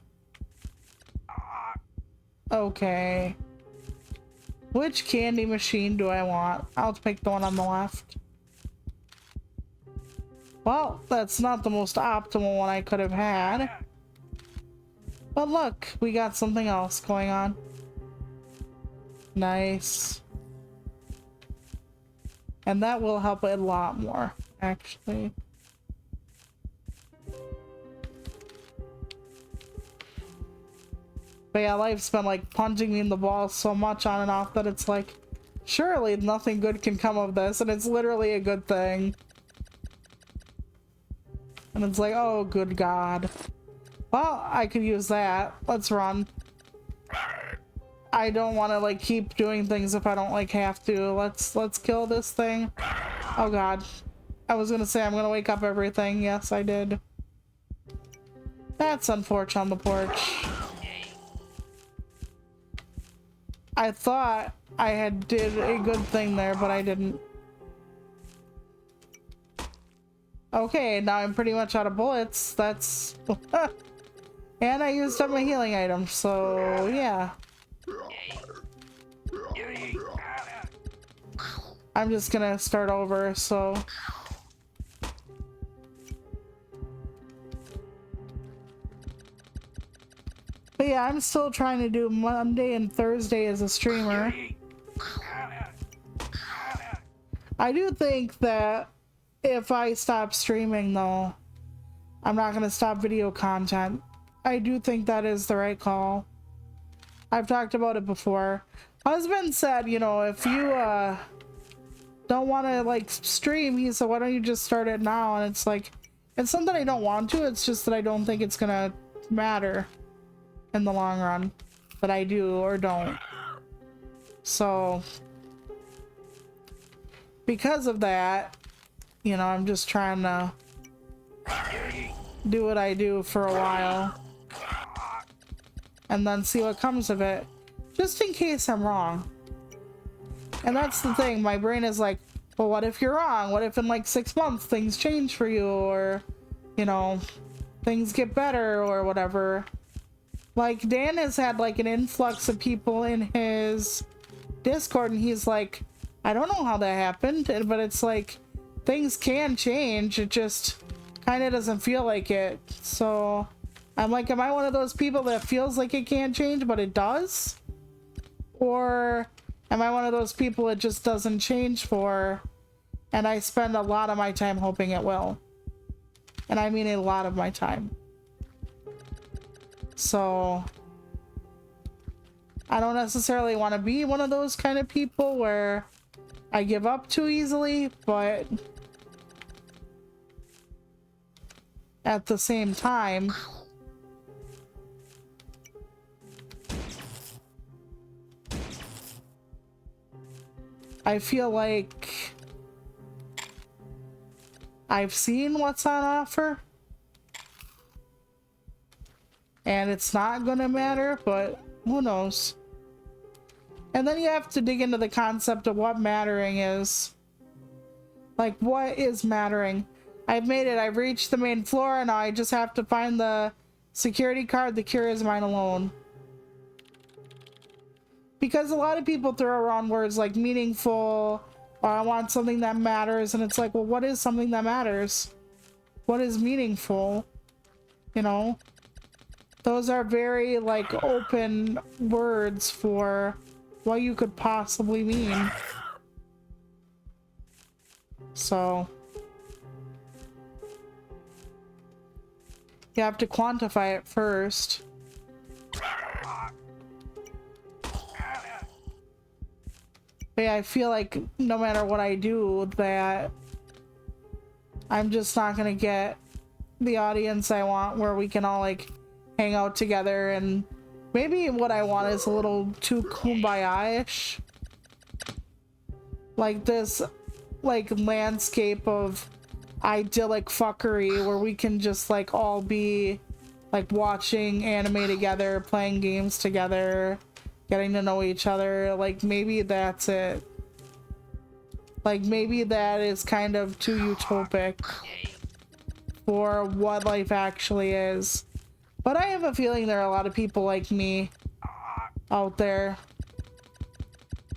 Okay. Which candy machine do I want? I'll pick the one on the left. Well, that's not the most optimal one I could have had. But look, we got something else going on. Nice. And that will help a lot more, actually. But yeah, life's been like punching me in the balls so much on and off that it's like, surely nothing good can come of this, and it's literally a good thing. And it's like, oh, good God. Well, I could use that. Let's run. I don't want to like keep doing things if I don't like have to. Let's kill this thing. Oh God. I was gonna say I'm gonna wake up everything. Yes, I did. That's unfortunate on the porch. I thought I had did a good thing there, but I didn't. Okay, now I'm pretty much out of bullets. That's... And I used up my healing item, so yeah. I'm just gonna start over, so... But yeah, I'm still trying to do Monday and Thursday as a streamer. I do think that if I stop streaming though, I'm not gonna stop video content. I do think that is the right call. I've talked about it before. Husband said, you know, if you don't want to like stream, he said, why don't you just start it now? And it's like, it's something I don't want to, it's just that I don't think it's gonna matter in the long run that I do or don't. So because of that, you know, I'm just trying to do what I do for a while and then see what comes of it, just in case I'm wrong. And that's the thing, my brain is like, well, what if you're wrong? What if in like 6 months things change for you, or, you know, things get better or whatever. Like, Dan has had like an influx of people in his Discord, and he's like, I don't know how that happened, but it's like, things can change, it just kind of doesn't feel like it. So I'm like, am I one of those people that feels like it can't change, but it does? Or am I one of those people it just doesn't change for, and I spend a lot of my time hoping it will? And I mean a lot of my time. So I don't necessarily want to be one of those kind of people where I give up too easily, but at the same time, I feel like I've seen what's on offer, and it's not gonna matter, but who knows? And then you have to dig into the concept of what mattering is. Like, what is mattering? I've made it, I've reached the main floor, and now I just have to find the security card. The cure is mine alone. Because a lot of people throw around words like meaningful, or I want something that matters, and it's like, well, what is something that matters? What is meaningful? You know? Those are very, like, open words for what you could possibly mean. So you have to quantify it first. But yeah, I feel like no matter what I do, that I'm just not gonna get the audience I want, where we can all like hang out together, and maybe what I want is a little too kumbaya-ish. Like this like landscape of idyllic fuckery where we can just like all be like watching anime together, playing games together, getting to know each other. Like, maybe that's it. Like, maybe that is kind of too utopic for what life actually is. But I have a feeling there are a lot of people like me out there.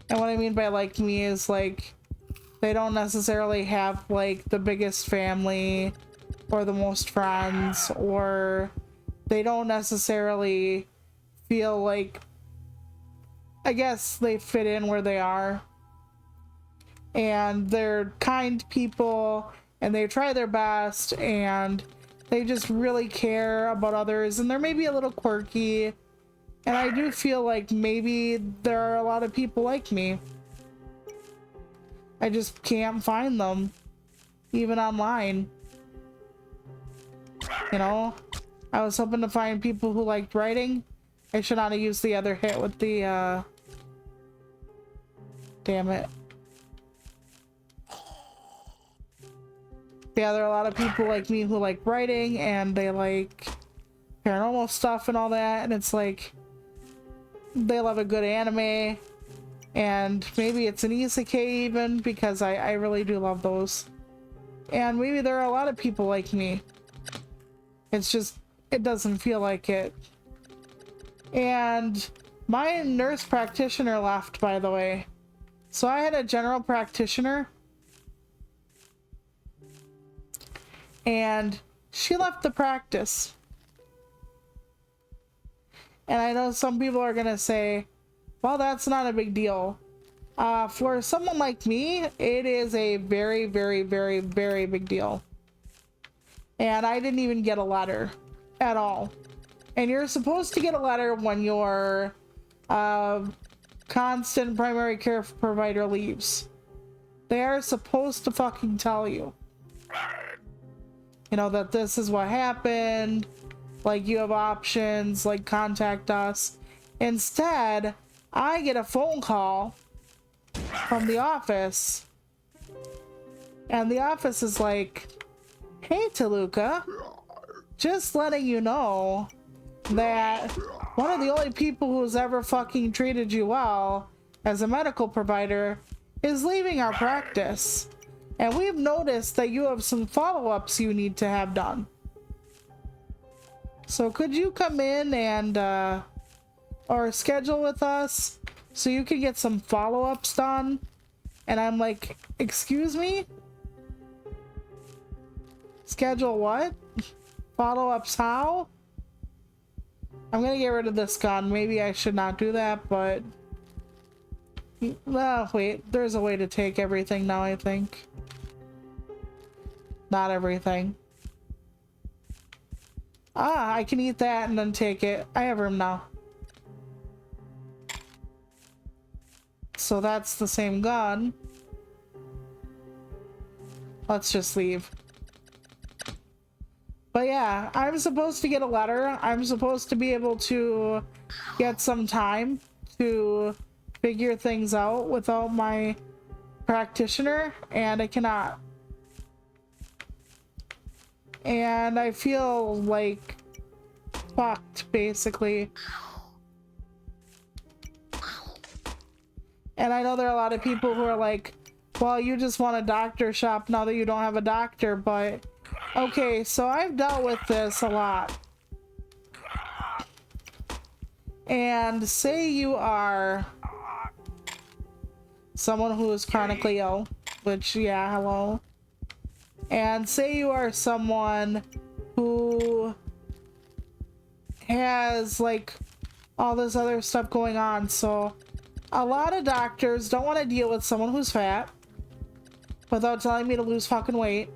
And what I mean by like me is like, they don't necessarily have like the biggest family or the most friends, or they don't necessarily feel like, I guess, they fit in where they are. And they're kind people, and they try their best, and they just really care about others, and they're maybe a little quirky. And I do feel like maybe there are a lot of people like me. I just can't find them, even online. You know? I was hoping to find people who liked writing. I should not have used the other hit with the, damn it. Yeah, there are a lot of people like me who like writing, and they like paranormal stuff and all that, and it's like, they love a good anime, and maybe it's an isekai even, because I really do love those. And maybe there are a lot of people like me. It's just, it doesn't feel like it. And my nurse practitioner left, by the way. So I had a general practitioner, and she left the practice. And I know some people are gonna say, well, that's not a big deal. For someone like me, it is a very, very, very, very big deal. and I didn't even get a letter at all. And you're supposed to get a letter when your constant primary care provider leaves. They are supposed to fucking tell you, you know, that this is what happened, like you have options, like contact us. Instead, I get a phone call from the office, and the office is like, hey Toluca, just letting you know that one of the only people who's ever fucking treated you well as a medical provider is leaving our practice. And we've noticed that you have some follow-ups you need to have done. So could you come in and, or schedule with us so you can get some follow-ups done? And I'm like, excuse me? Schedule what? Follow-ups how? I'm gonna get rid of this gun. Maybe I should not do that, but... Well, wait. There's a way to take everything now, I think. Not everything. Ah, I can eat that and then take it. I have room now. So that's the same gun. Let's just leave. But yeah, I'm supposed to get a letter. I'm supposed to be able to get some time to figure things out without my practitioner, and I cannot. And I feel like fucked, basically. And I know there are a lot of people who are like, well, you just want a doctor shop now that you don't have a doctor, but okay, so I've dealt with this a lot. And say you are someone who is chronically ill, which, yeah, hello. And say you are someone who has like all this other stuff going on. So a lot of doctors don't want to deal with someone who's fat without telling me to lose fucking weight.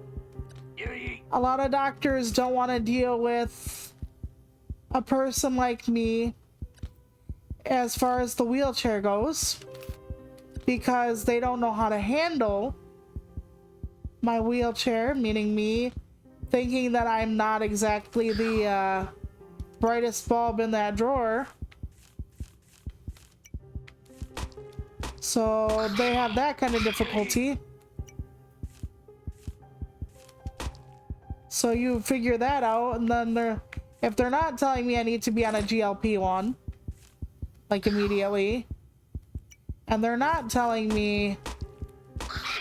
A lot of doctors don't want to deal with a person like me as far as the wheelchair goes, because they don't know how to handle my wheelchair, meaning me thinking that I'm not exactly the brightest bulb in that drawer. So they have that kind of difficulty. So you figure that out, and then if they're not telling me I need to be on a GLP-1, like immediately, and they're not telling me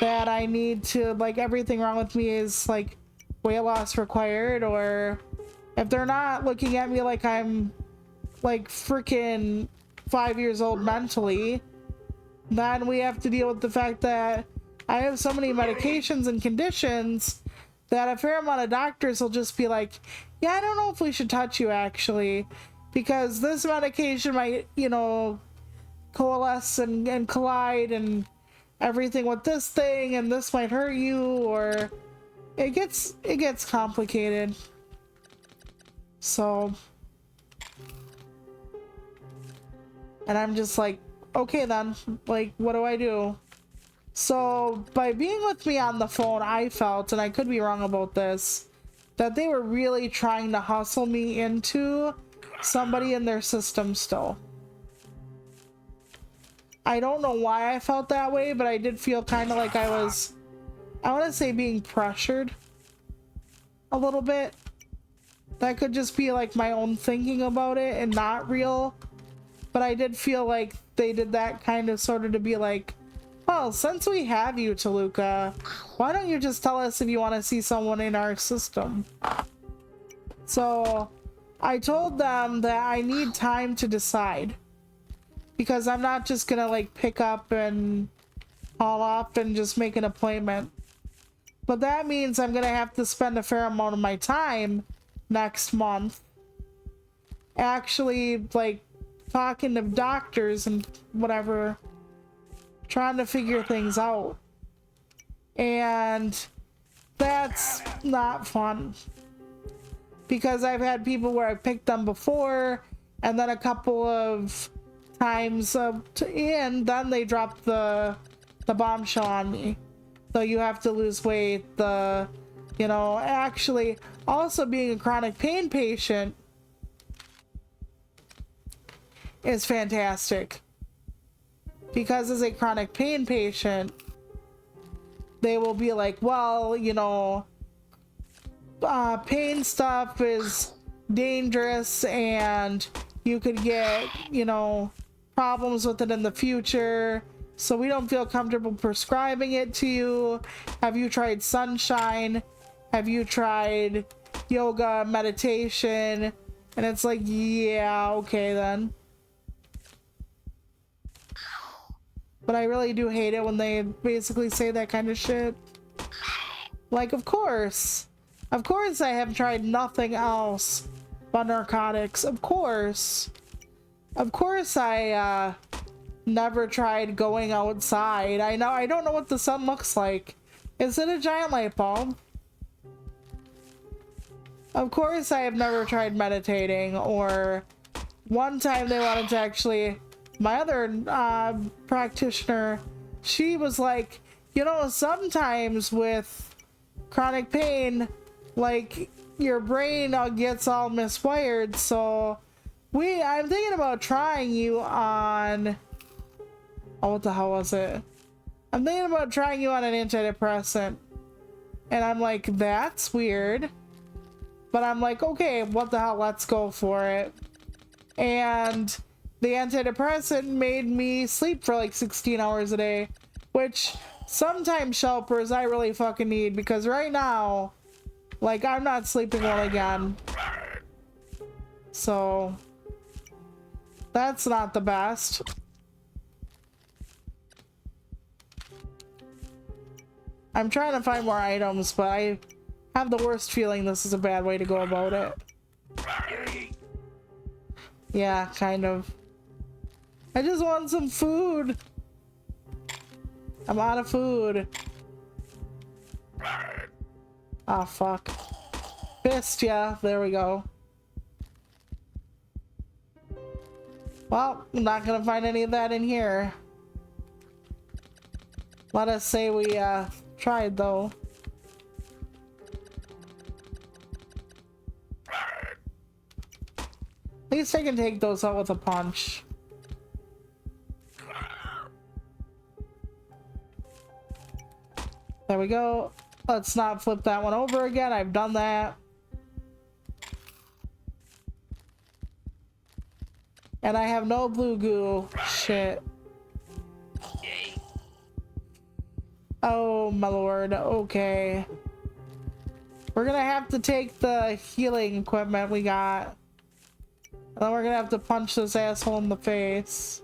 that I need to, like, everything wrong with me is like weight loss required, or if they're not looking at me like I'm like freaking 5 years old mentally, then we have to deal with the fact that I have so many medications and conditions that a fair amount of doctors will just be like, yeah, I don't know if we should touch you actually, because this medication might, you know, coalesce and collide and everything with this thing, and this might hurt you, or it gets complicated. So, and I'm just like, okay then, like, what do I do? So by being with me on the phone, I felt, and I could be wrong about this, that they were really trying to hustle me into somebody in their system still. I don't know why I felt that way, but I did feel kind of like I was, I want to say, being pressured a little bit. That could just be like my own thinking about it and not real. But I did feel like they did that kind of sort of to be like, well, since we have you, Toluca, why don't you just tell us if you want to see someone in our system? So I told them that I need time to decide, because I'm not just gonna like pick up and haul off and just make an appointment. But that means I'm gonna have to spend a fair amount of my time next month actually like talking to doctors and whatever, trying to figure things out. And that's not fun. because I've had people where I picked them before, and then a couple of times in, then they dropped the bombshell on me. So you have to lose weight. You know, actually, also being a chronic pain patient is fantastic. Because as a chronic pain patient, they will be like, well, you know, pain stuff is dangerous and you could get, you know, problems with it in the future. So we don't feel comfortable prescribing it to you. Have you tried sunshine? Have you tried yoga, meditation? And it's like, yeah, okay then. But I really do hate it when they basically say that kind of shit. Like, of course I have tried nothing else but narcotics. Of course I never tried going outside. I don't know what the sun looks like. Is it a giant light bulb? Of course I have never tried meditating, or one time they wanted to actually, my other practitioner, she was like, you know, sometimes with chronic pain, like, your brain gets all miswired, so I'm thinking about trying you on, oh, what the hell was it? I'm thinking about trying you on an antidepressant. And I'm like, that's weird. But I'm like, okay, what the hell, let's go for it. And the antidepressant made me sleep for like 16 hours a day, which sometimes shelpers I really fucking need, because right now, like, I'm not sleeping well again. So that's not the best. I'm trying to find more items, but I have the worst feeling this is a bad way to go about it. Yeah, kind of. I just want some food. I'm out of food. Ah, fuck. Fist, yeah, there we go. Well, I'm not gonna find any of that in here. Let us say we tried though. At least I can take those out with a punch. There we go. Let's not flip that one over again. I've done that. And I have no blue goo. Shit. Oh my lord. Okay. We're gonna have to take the healing equipment we got. And then we're gonna have to punch this asshole in the face.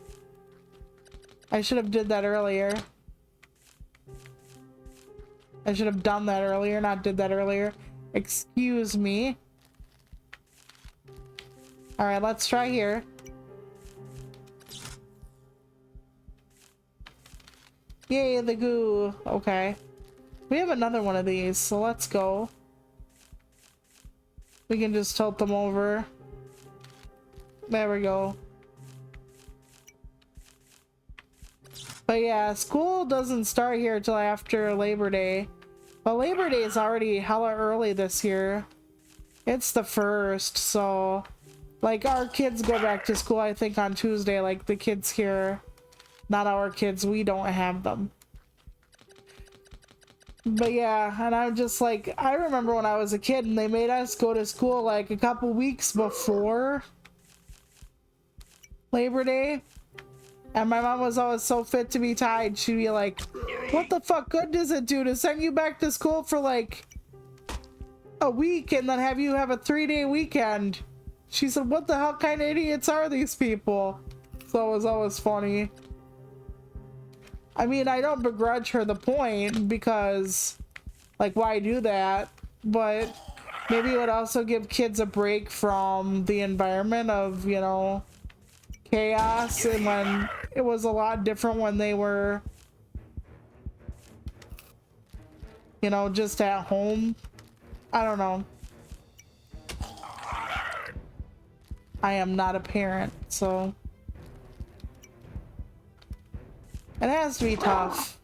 I should have did that earlier. I should have done that earlier, not did that earlier. Excuse me. Alright, let's try here. Yay, the goo. Okay. We have another one of these, so let's go. We can just tilt them over. There we go. But yeah, school doesn't start here till after Labor Day. But Labor Day is already hella early this year. It's the 1st, so like our kids go back to school I think on Tuesday, like the kids here. Not our kids, we don't have them. But yeah, and I'm just like, I remember when I was a kid and they made us go to school like a couple weeks before Labor Day. And my mom was always so fit to be tied. She'd be like, what the fuck good does it do to send you back to school for like a week and then have you have a 3-day weekend? She said, what the hell kind of idiots are these people? So it was always funny. I mean, I don't begrudge her the point because, like, why do that? But maybe it would also give kids a break from the environment of, you know, chaos, and when it was a lot different when they were, you know, just at home. I don't know. I am not a parent, so it has to be tough.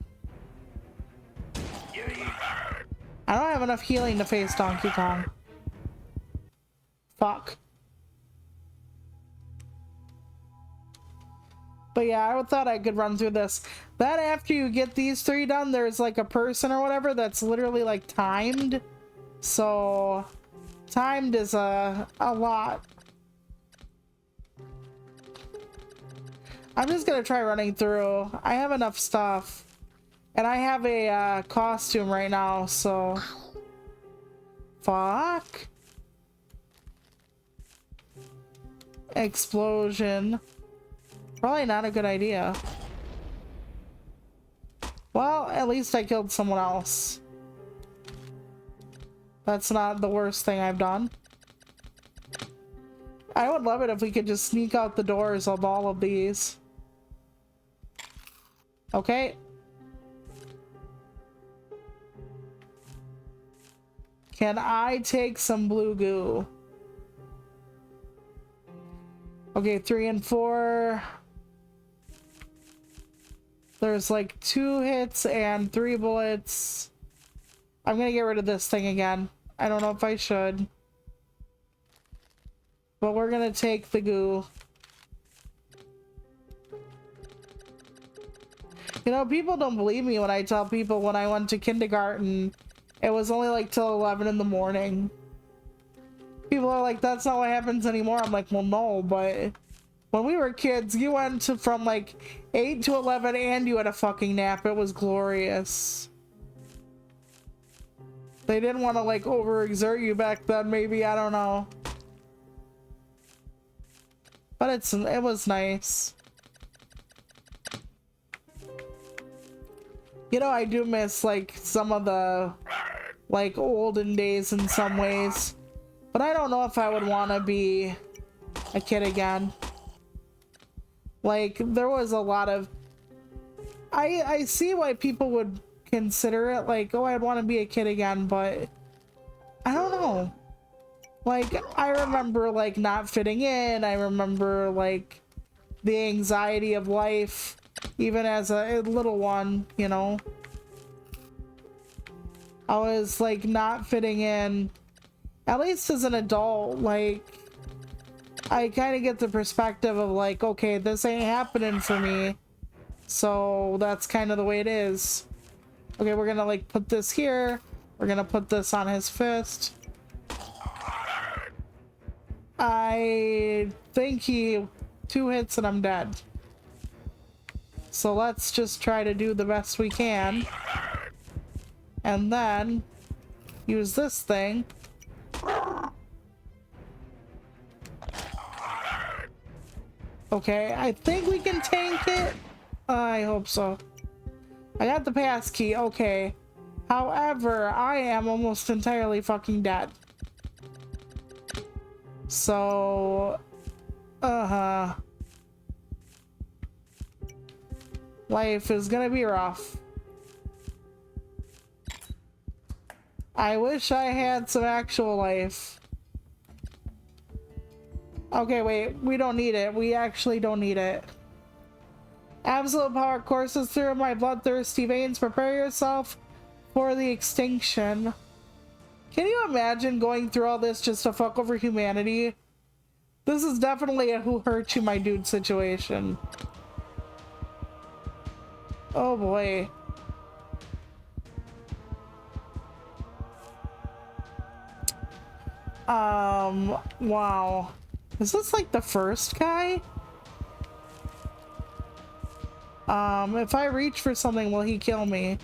I don't have enough healing to face Donkey Kong. Fuck. But yeah, I thought I could run through this. Then after you get these 3 done, there's like a person or whatever that's literally like timed. So timed is a lot. I'm just gonna try running through. I have enough stuff. And I have a costume right now, so... Fuck. Explosion. Probably not a good idea. Well, at least I killed someone else. That's not the worst thing I've done. I would love it if we could just sneak out the doors of all of these. Okay. Can I take some blue goo? Okay, 3 and 4. There's like 2 hits and 3 bullets. I'm gonna get rid of this thing again. I don't know if I should. But we're gonna take the goo. You know, people don't believe me when I tell people when I went to kindergarten, it was only like till 11 in the morning. People are like, that's not what happens anymore. I'm like, well, no, but when we were kids, you went from like 8 to 11 and you had a fucking nap. It was glorious. They didn't want to like overexert you back then, maybe, I don't know. But it was nice. You know, I do miss like some of the like olden days in some ways. But I don't know if I would want to be a kid again. Like, there was a lot of... I see why people would consider it, like, oh, I'd want to be a kid again, but... I don't know. Like, I remember, like, not fitting in. I remember, like, the anxiety of life, even as a little one, you know? I was, like, not fitting in. At least as an adult, like... I kind of get the perspective of like, okay, this ain't happening for me. So that's kind of the way it is. Okay, we're gonna like put this here. We're gonna put this on his fist. I think he 2 hits and I'm dead. So let's just try to do the best we can. And then use this thing. Okay, I think we can tank it. I hope so. I got the pass key, okay. However, I am almost entirely fucking dead. So... Life is gonna be rough. I wish I had some actual life. Okay, wait, we don't need it. We actually don't need it. Absolute power courses through my bloodthirsty veins. Prepare yourself for the extinction. Can you imagine going through all this just to fuck over humanity? This is definitely a who hurt you, my dude situation. Oh boy. Wow. Is this like the first guy? If I reach for something, will he kill me?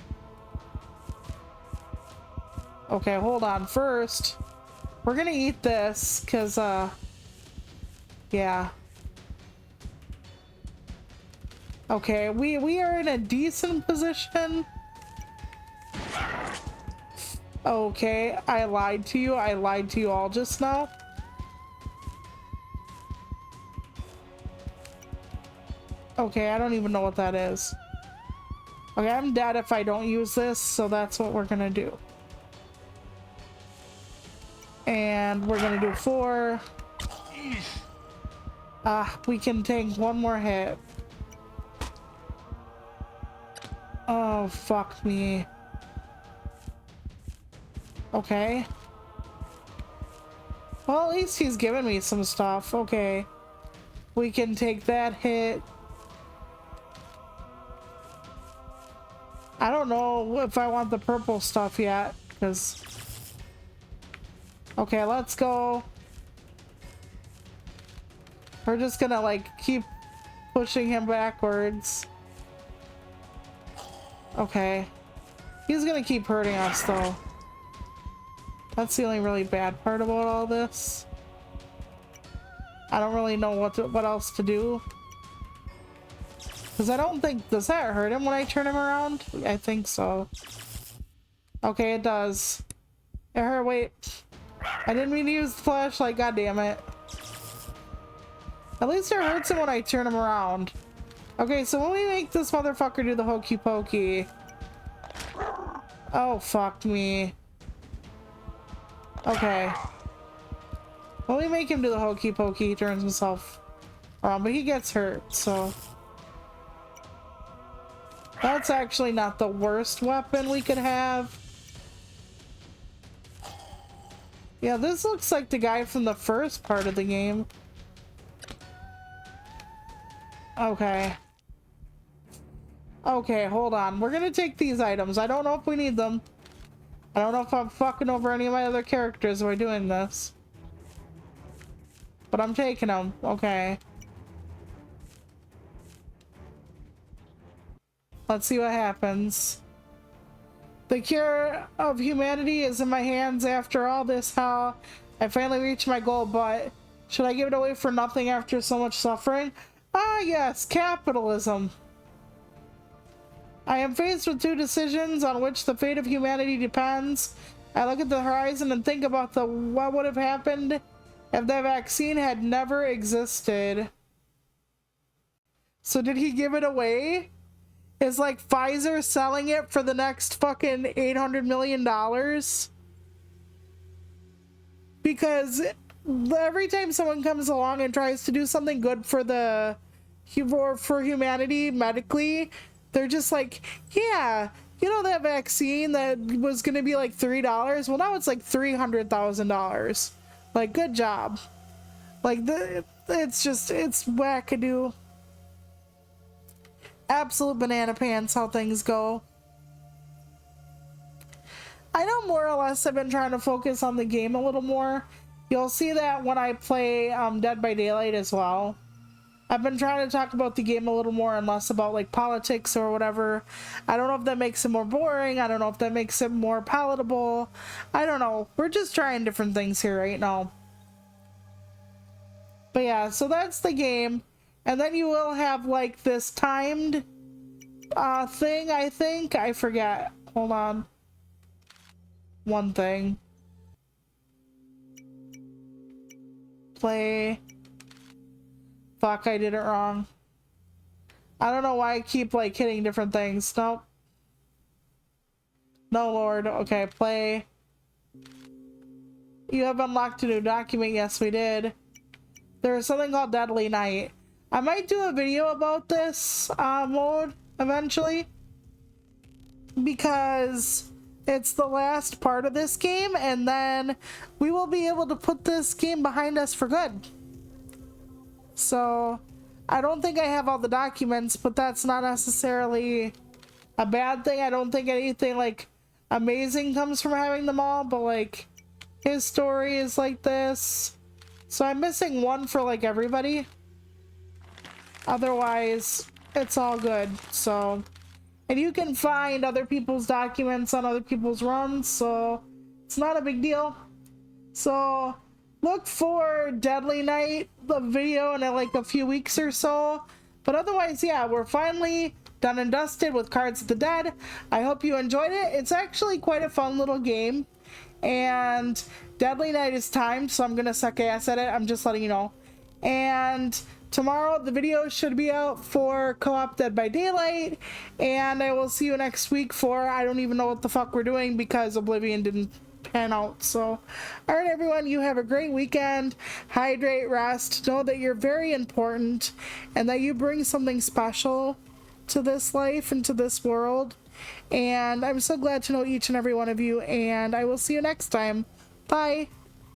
Okay, hold on. First, we're gonna eat this, cause, yeah. Okay, we are in a decent position. Okay, I lied to you. I lied to you all just now. Okay, I don't even know what that is. Okay, I'm dead if I don't use this, so that's what we're gonna do. And we're gonna do 4. We can take one more hit. Oh, fuck me. Okay. Well, at least he's giving me some stuff. Okay. We can take that hit. I don't know if I want the purple stuff yet, because... Okay, let's go. We're just gonna, like, keep pushing him backwards. Okay. He's gonna keep hurting us, though. That's the only really bad part about all this. I don't really know what else to do. Because I don't think... Does that hurt him when I turn him around? I think so. Okay, it does. It hurt. Wait. I didn't mean to use the flashlight. God damn it. At least it hurts him when I turn him around. Okay, so when we make this motherfucker do the hokey pokey... Oh, fuck me. Okay. When we make him do the hokey pokey, he turns himself around, but he gets hurt, so... That's actually not the worst weapon we could have. Yeah, this looks like the guy from the first part of the game. Okay. Okay, hold on. We're gonna take these items. I don't know if we need them. I don't know if I'm fucking over any of my other characters by doing this. But I'm taking them. Okay. Let's see what happens. The cure of humanity is in my hands after all this hell. I finally reached my goal, but should I give it away for nothing after so much suffering? Ah, yes, capitalism. I am faced with two decisions on which the fate of humanity depends. I look at the horizon and think about what would have happened if the vaccine had never existed. So did he give it away? Is like Pfizer selling it for the next fucking $800 million? Because every time someone comes along and tries to do something good for for humanity medically, they're just like, yeah, you know that vaccine that was gonna be like $3? Well, now it's like $300,000. Like, good job. Like, it's wackadoo. Absolute banana pants how things go. I know more or less I've been trying to focus on the game a little more. You'll see that when I play Dead by Daylight as well. I've been trying to talk about the game a little more and less about like politics or whatever. I don't know if that makes it more boring. I don't know if that makes it more palatable. I don't know. We're just trying different things here right now. But yeah, so that's the game. And then you will have like this timed thing, I think. I forget. Hold on. One thing. Play. Fuck, I did it wrong. I don't know why I keep like hitting different things. Nope. No, Lord. Okay, play. You have unlocked a new document. Yes, we did. There is something called Deadly Night. I might do a video about this mode eventually, because it's the last part of this game, and then we will be able to put this game behind us for good. So I don't think I have all the documents, but that's not necessarily a bad thing. I don't think anything like amazing comes from having them all, but like his story is like this. So I'm missing one for like everybody. Otherwise, it's all good. So, and you can find other people's documents on other people's runs, so it's not a big deal. So, look for Deadly Night, the video, in like a few weeks or so. But otherwise, yeah, we're finally done and dusted with Cards of the Dead. I hope you enjoyed it. It's actually quite a fun little game. And Deadly Night is timed, so I'm gonna suck ass at it. I'm just letting you know. And tomorrow the video should be out for Co-op Dead by Daylight, and I will see you next week for I don't even know what the fuck we're doing because Oblivion didn't pan out. So, all right, everyone, you have a great weekend. Hydrate, rest, know that you're very important and that you bring something special to this life and to this world. And I'm so glad to know each and every one of you, and I will see you next time. Bye.